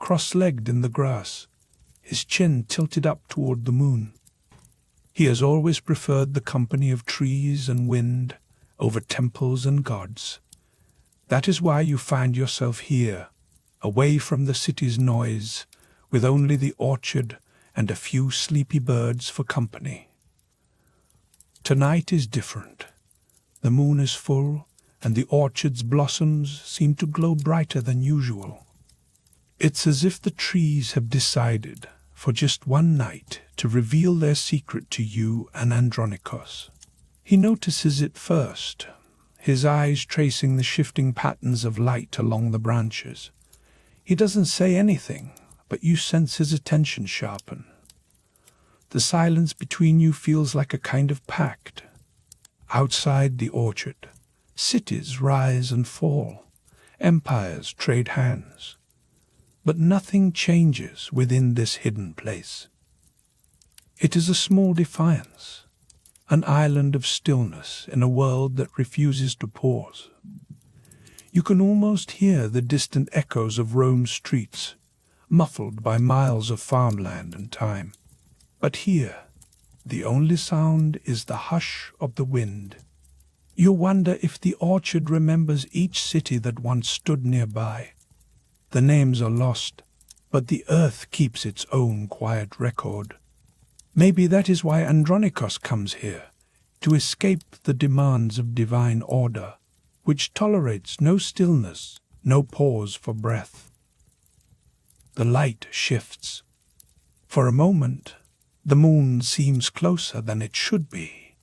cross-legged in the grass, his chin tilted up toward the moon. He has always preferred the company of trees and wind over temples and gods. That is why you find yourself here, away from the city's noise, with only the orchard and a few sleepy birds for company. Tonight is different. The moon is full, and the orchard's blossoms seem to glow brighter than usual. It's as if the trees have decided, for just one night, to reveal their secret to you and Andronikos. He notices it first, his eyes tracing the shifting patterns of light along the branches. He doesn't say anything, but you sense his attention sharpen. The silence between you feels like a kind of pact. Outside the orchard, cities rise and fall, empires trade hands. But nothing changes within this hidden place. It is a small defiance, an island of stillness in a world that refuses to pause. You can almost hear the distant echoes of Rome's streets, muffled by miles of farmland and time. But here, the only sound is the hush of the wind. You wonder if the orchard remembers each city that once stood nearby. The names are lost, but the earth keeps its own quiet record. Maybe that is why Andronikos comes here, to escape the demands of divine order, which tolerates no stillness, no pause for breath. The light shifts. For a moment, the moon seems closer than it should be,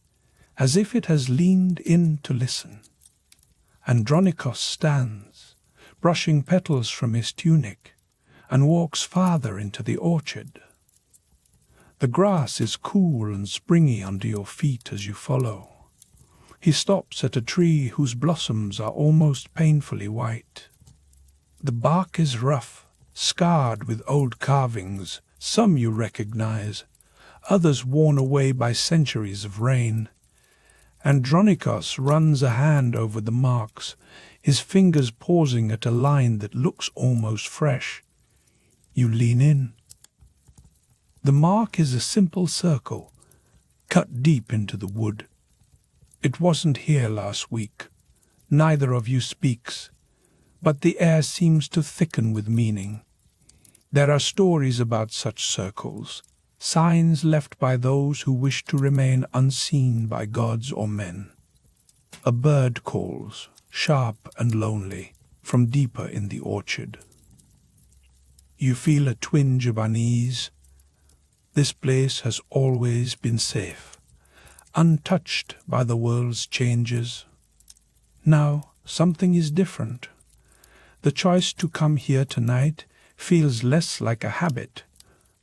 as if it has leaned in to listen. Andronikos stands, brushing petals from his tunic, and walks farther into the orchard. The grass is cool and springy under your feet as you follow. He stops at a tree whose blossoms are almost painfully white. The bark is rough, scarred with old carvings, some you recognize, others worn away by centuries of rain. Andronikos runs a hand over the marks, his fingers pausing at a line that looks almost fresh. You lean in. The mark is a simple circle, cut deep into the wood. It wasn't here last week. Neither of you speaks, but the air seems to thicken with meaning. There are stories about such circles, signs left by those who wish to remain unseen by gods or men. A bird calls, sharp and lonely, from deeper in the orchard. You feel a twinge of unease. This place has always been safe, untouched by the world's changes. Now something is different. The choice to come here tonight feels less like a habit,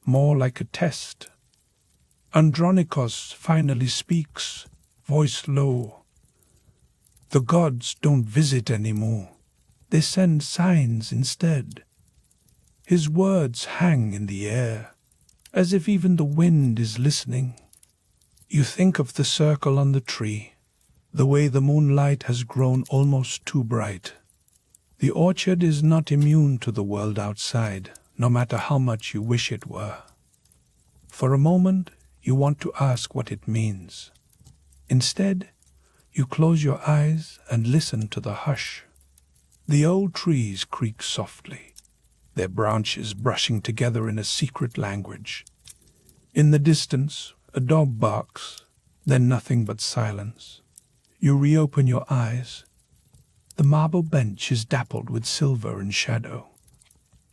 more like a test. Andronikos finally speaks, voice low. The gods don't visit anymore. They send signs instead. His words hang in the air, as if even the wind is listening. You think of the circle on the tree, the way the moonlight has grown almost too bright. The orchard is not immune to the world outside, no matter how much you wish it were. For a moment, you want to ask what it means. Instead, you close your eyes and listen to the hush. The old trees creak softly, their branches brushing together in a secret language. In the distance, a dog barks, then nothing but silence. You reopen your eyes. The marble bench is dappled with silver and shadow.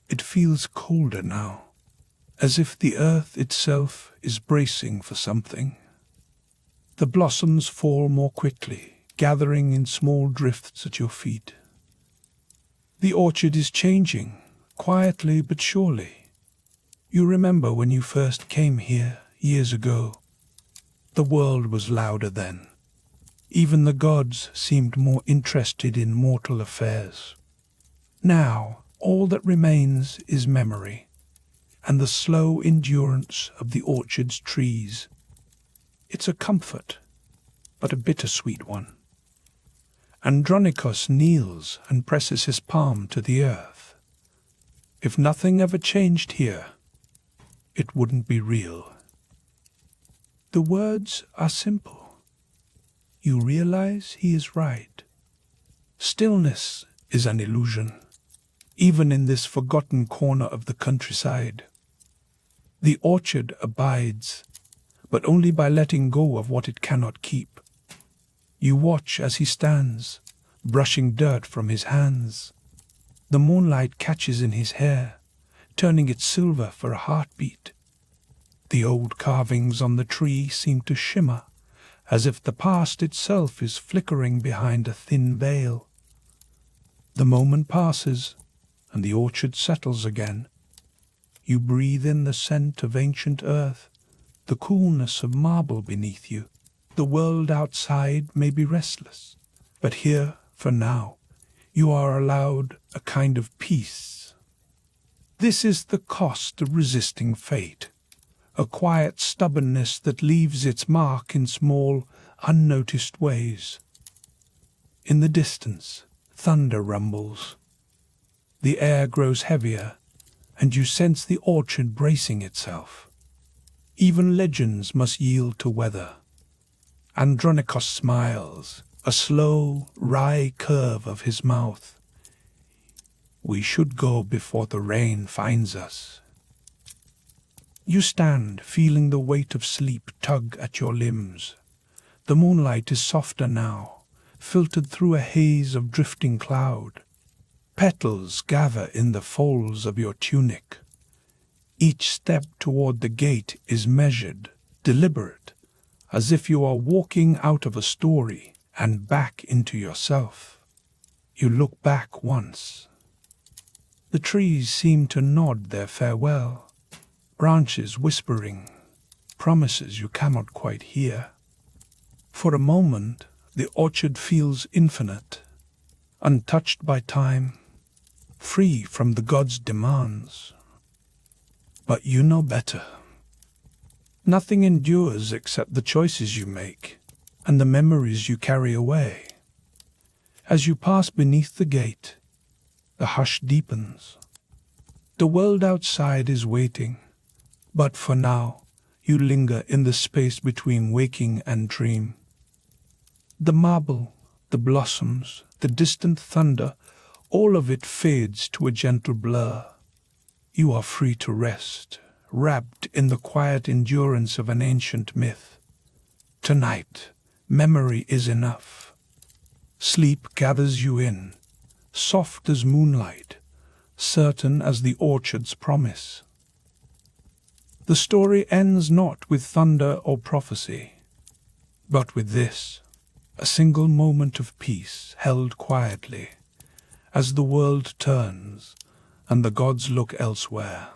It feels colder now, as if the earth itself is bracing for something. The blossoms fall more quickly, gathering in small drifts at your feet. The orchard is changing, quietly but surely. You remember when you first came here, years ago. The world was louder then. Even the gods seemed more interested in mortal affairs. Now, all that remains is memory, and the slow endurance of the orchard's trees. It's a comfort, but a bittersweet one. Andronikos kneels and presses his palm to the earth. If nothing ever changed here, it wouldn't be real. The words are simple. You realize he is right. Stillness is an illusion, even in this forgotten corner of the countryside. The orchard abides, but only by letting go of what it cannot keep. You watch as he stands, brushing dirt from his hands. The moonlight catches in his hair, turning it silver for a heartbeat. The old carvings on the tree seem to shimmer, as if the past itself is flickering behind a thin veil. The moment passes, and the orchard settles again. You breathe in the scent of ancient earth, the coolness of marble beneath you. The world outside may be restless, but here, for now, you are allowed a kind of peace. This is the cost of resisting fate, a quiet stubbornness that leaves its mark in small, unnoticed ways. In the distance, thunder rumbles. The air grows heavier, and you sense the orchard bracing itself. Even legends must yield to weather. Andronikos smiles, a slow, wry curve of his mouth. We should go before the rain finds us. You stand, feeling the weight of sleep tug at your limbs. The moonlight is softer now, filtered through a haze of drifting cloud. Petals gather in the folds of your tunic. Each step toward the gate is measured, deliberate, as if you are walking out of a story and back into yourself. You look back once. The trees seem to nod their farewell, branches whispering, promises you cannot quite hear. For a moment, the orchard feels infinite, untouched by time, free from the gods' demands. But you know better. Nothing endures except the choices you make and the memories you carry away. As you pass beneath the gate, the hush deepens. The world outside is waiting, but for now, you linger in the space between waking and dream. The marble, the blossoms, the distant thunder, all of it fades to a gentle blur. You are free to rest, wrapped in the quiet endurance of an ancient myth. Tonight, memory is enough. Sleep gathers you in, soft as moonlight, certain as the orchard's promise. The story ends not with thunder or prophecy, but with this, a single moment of peace held quietly, as the world turns and the gods look elsewhere.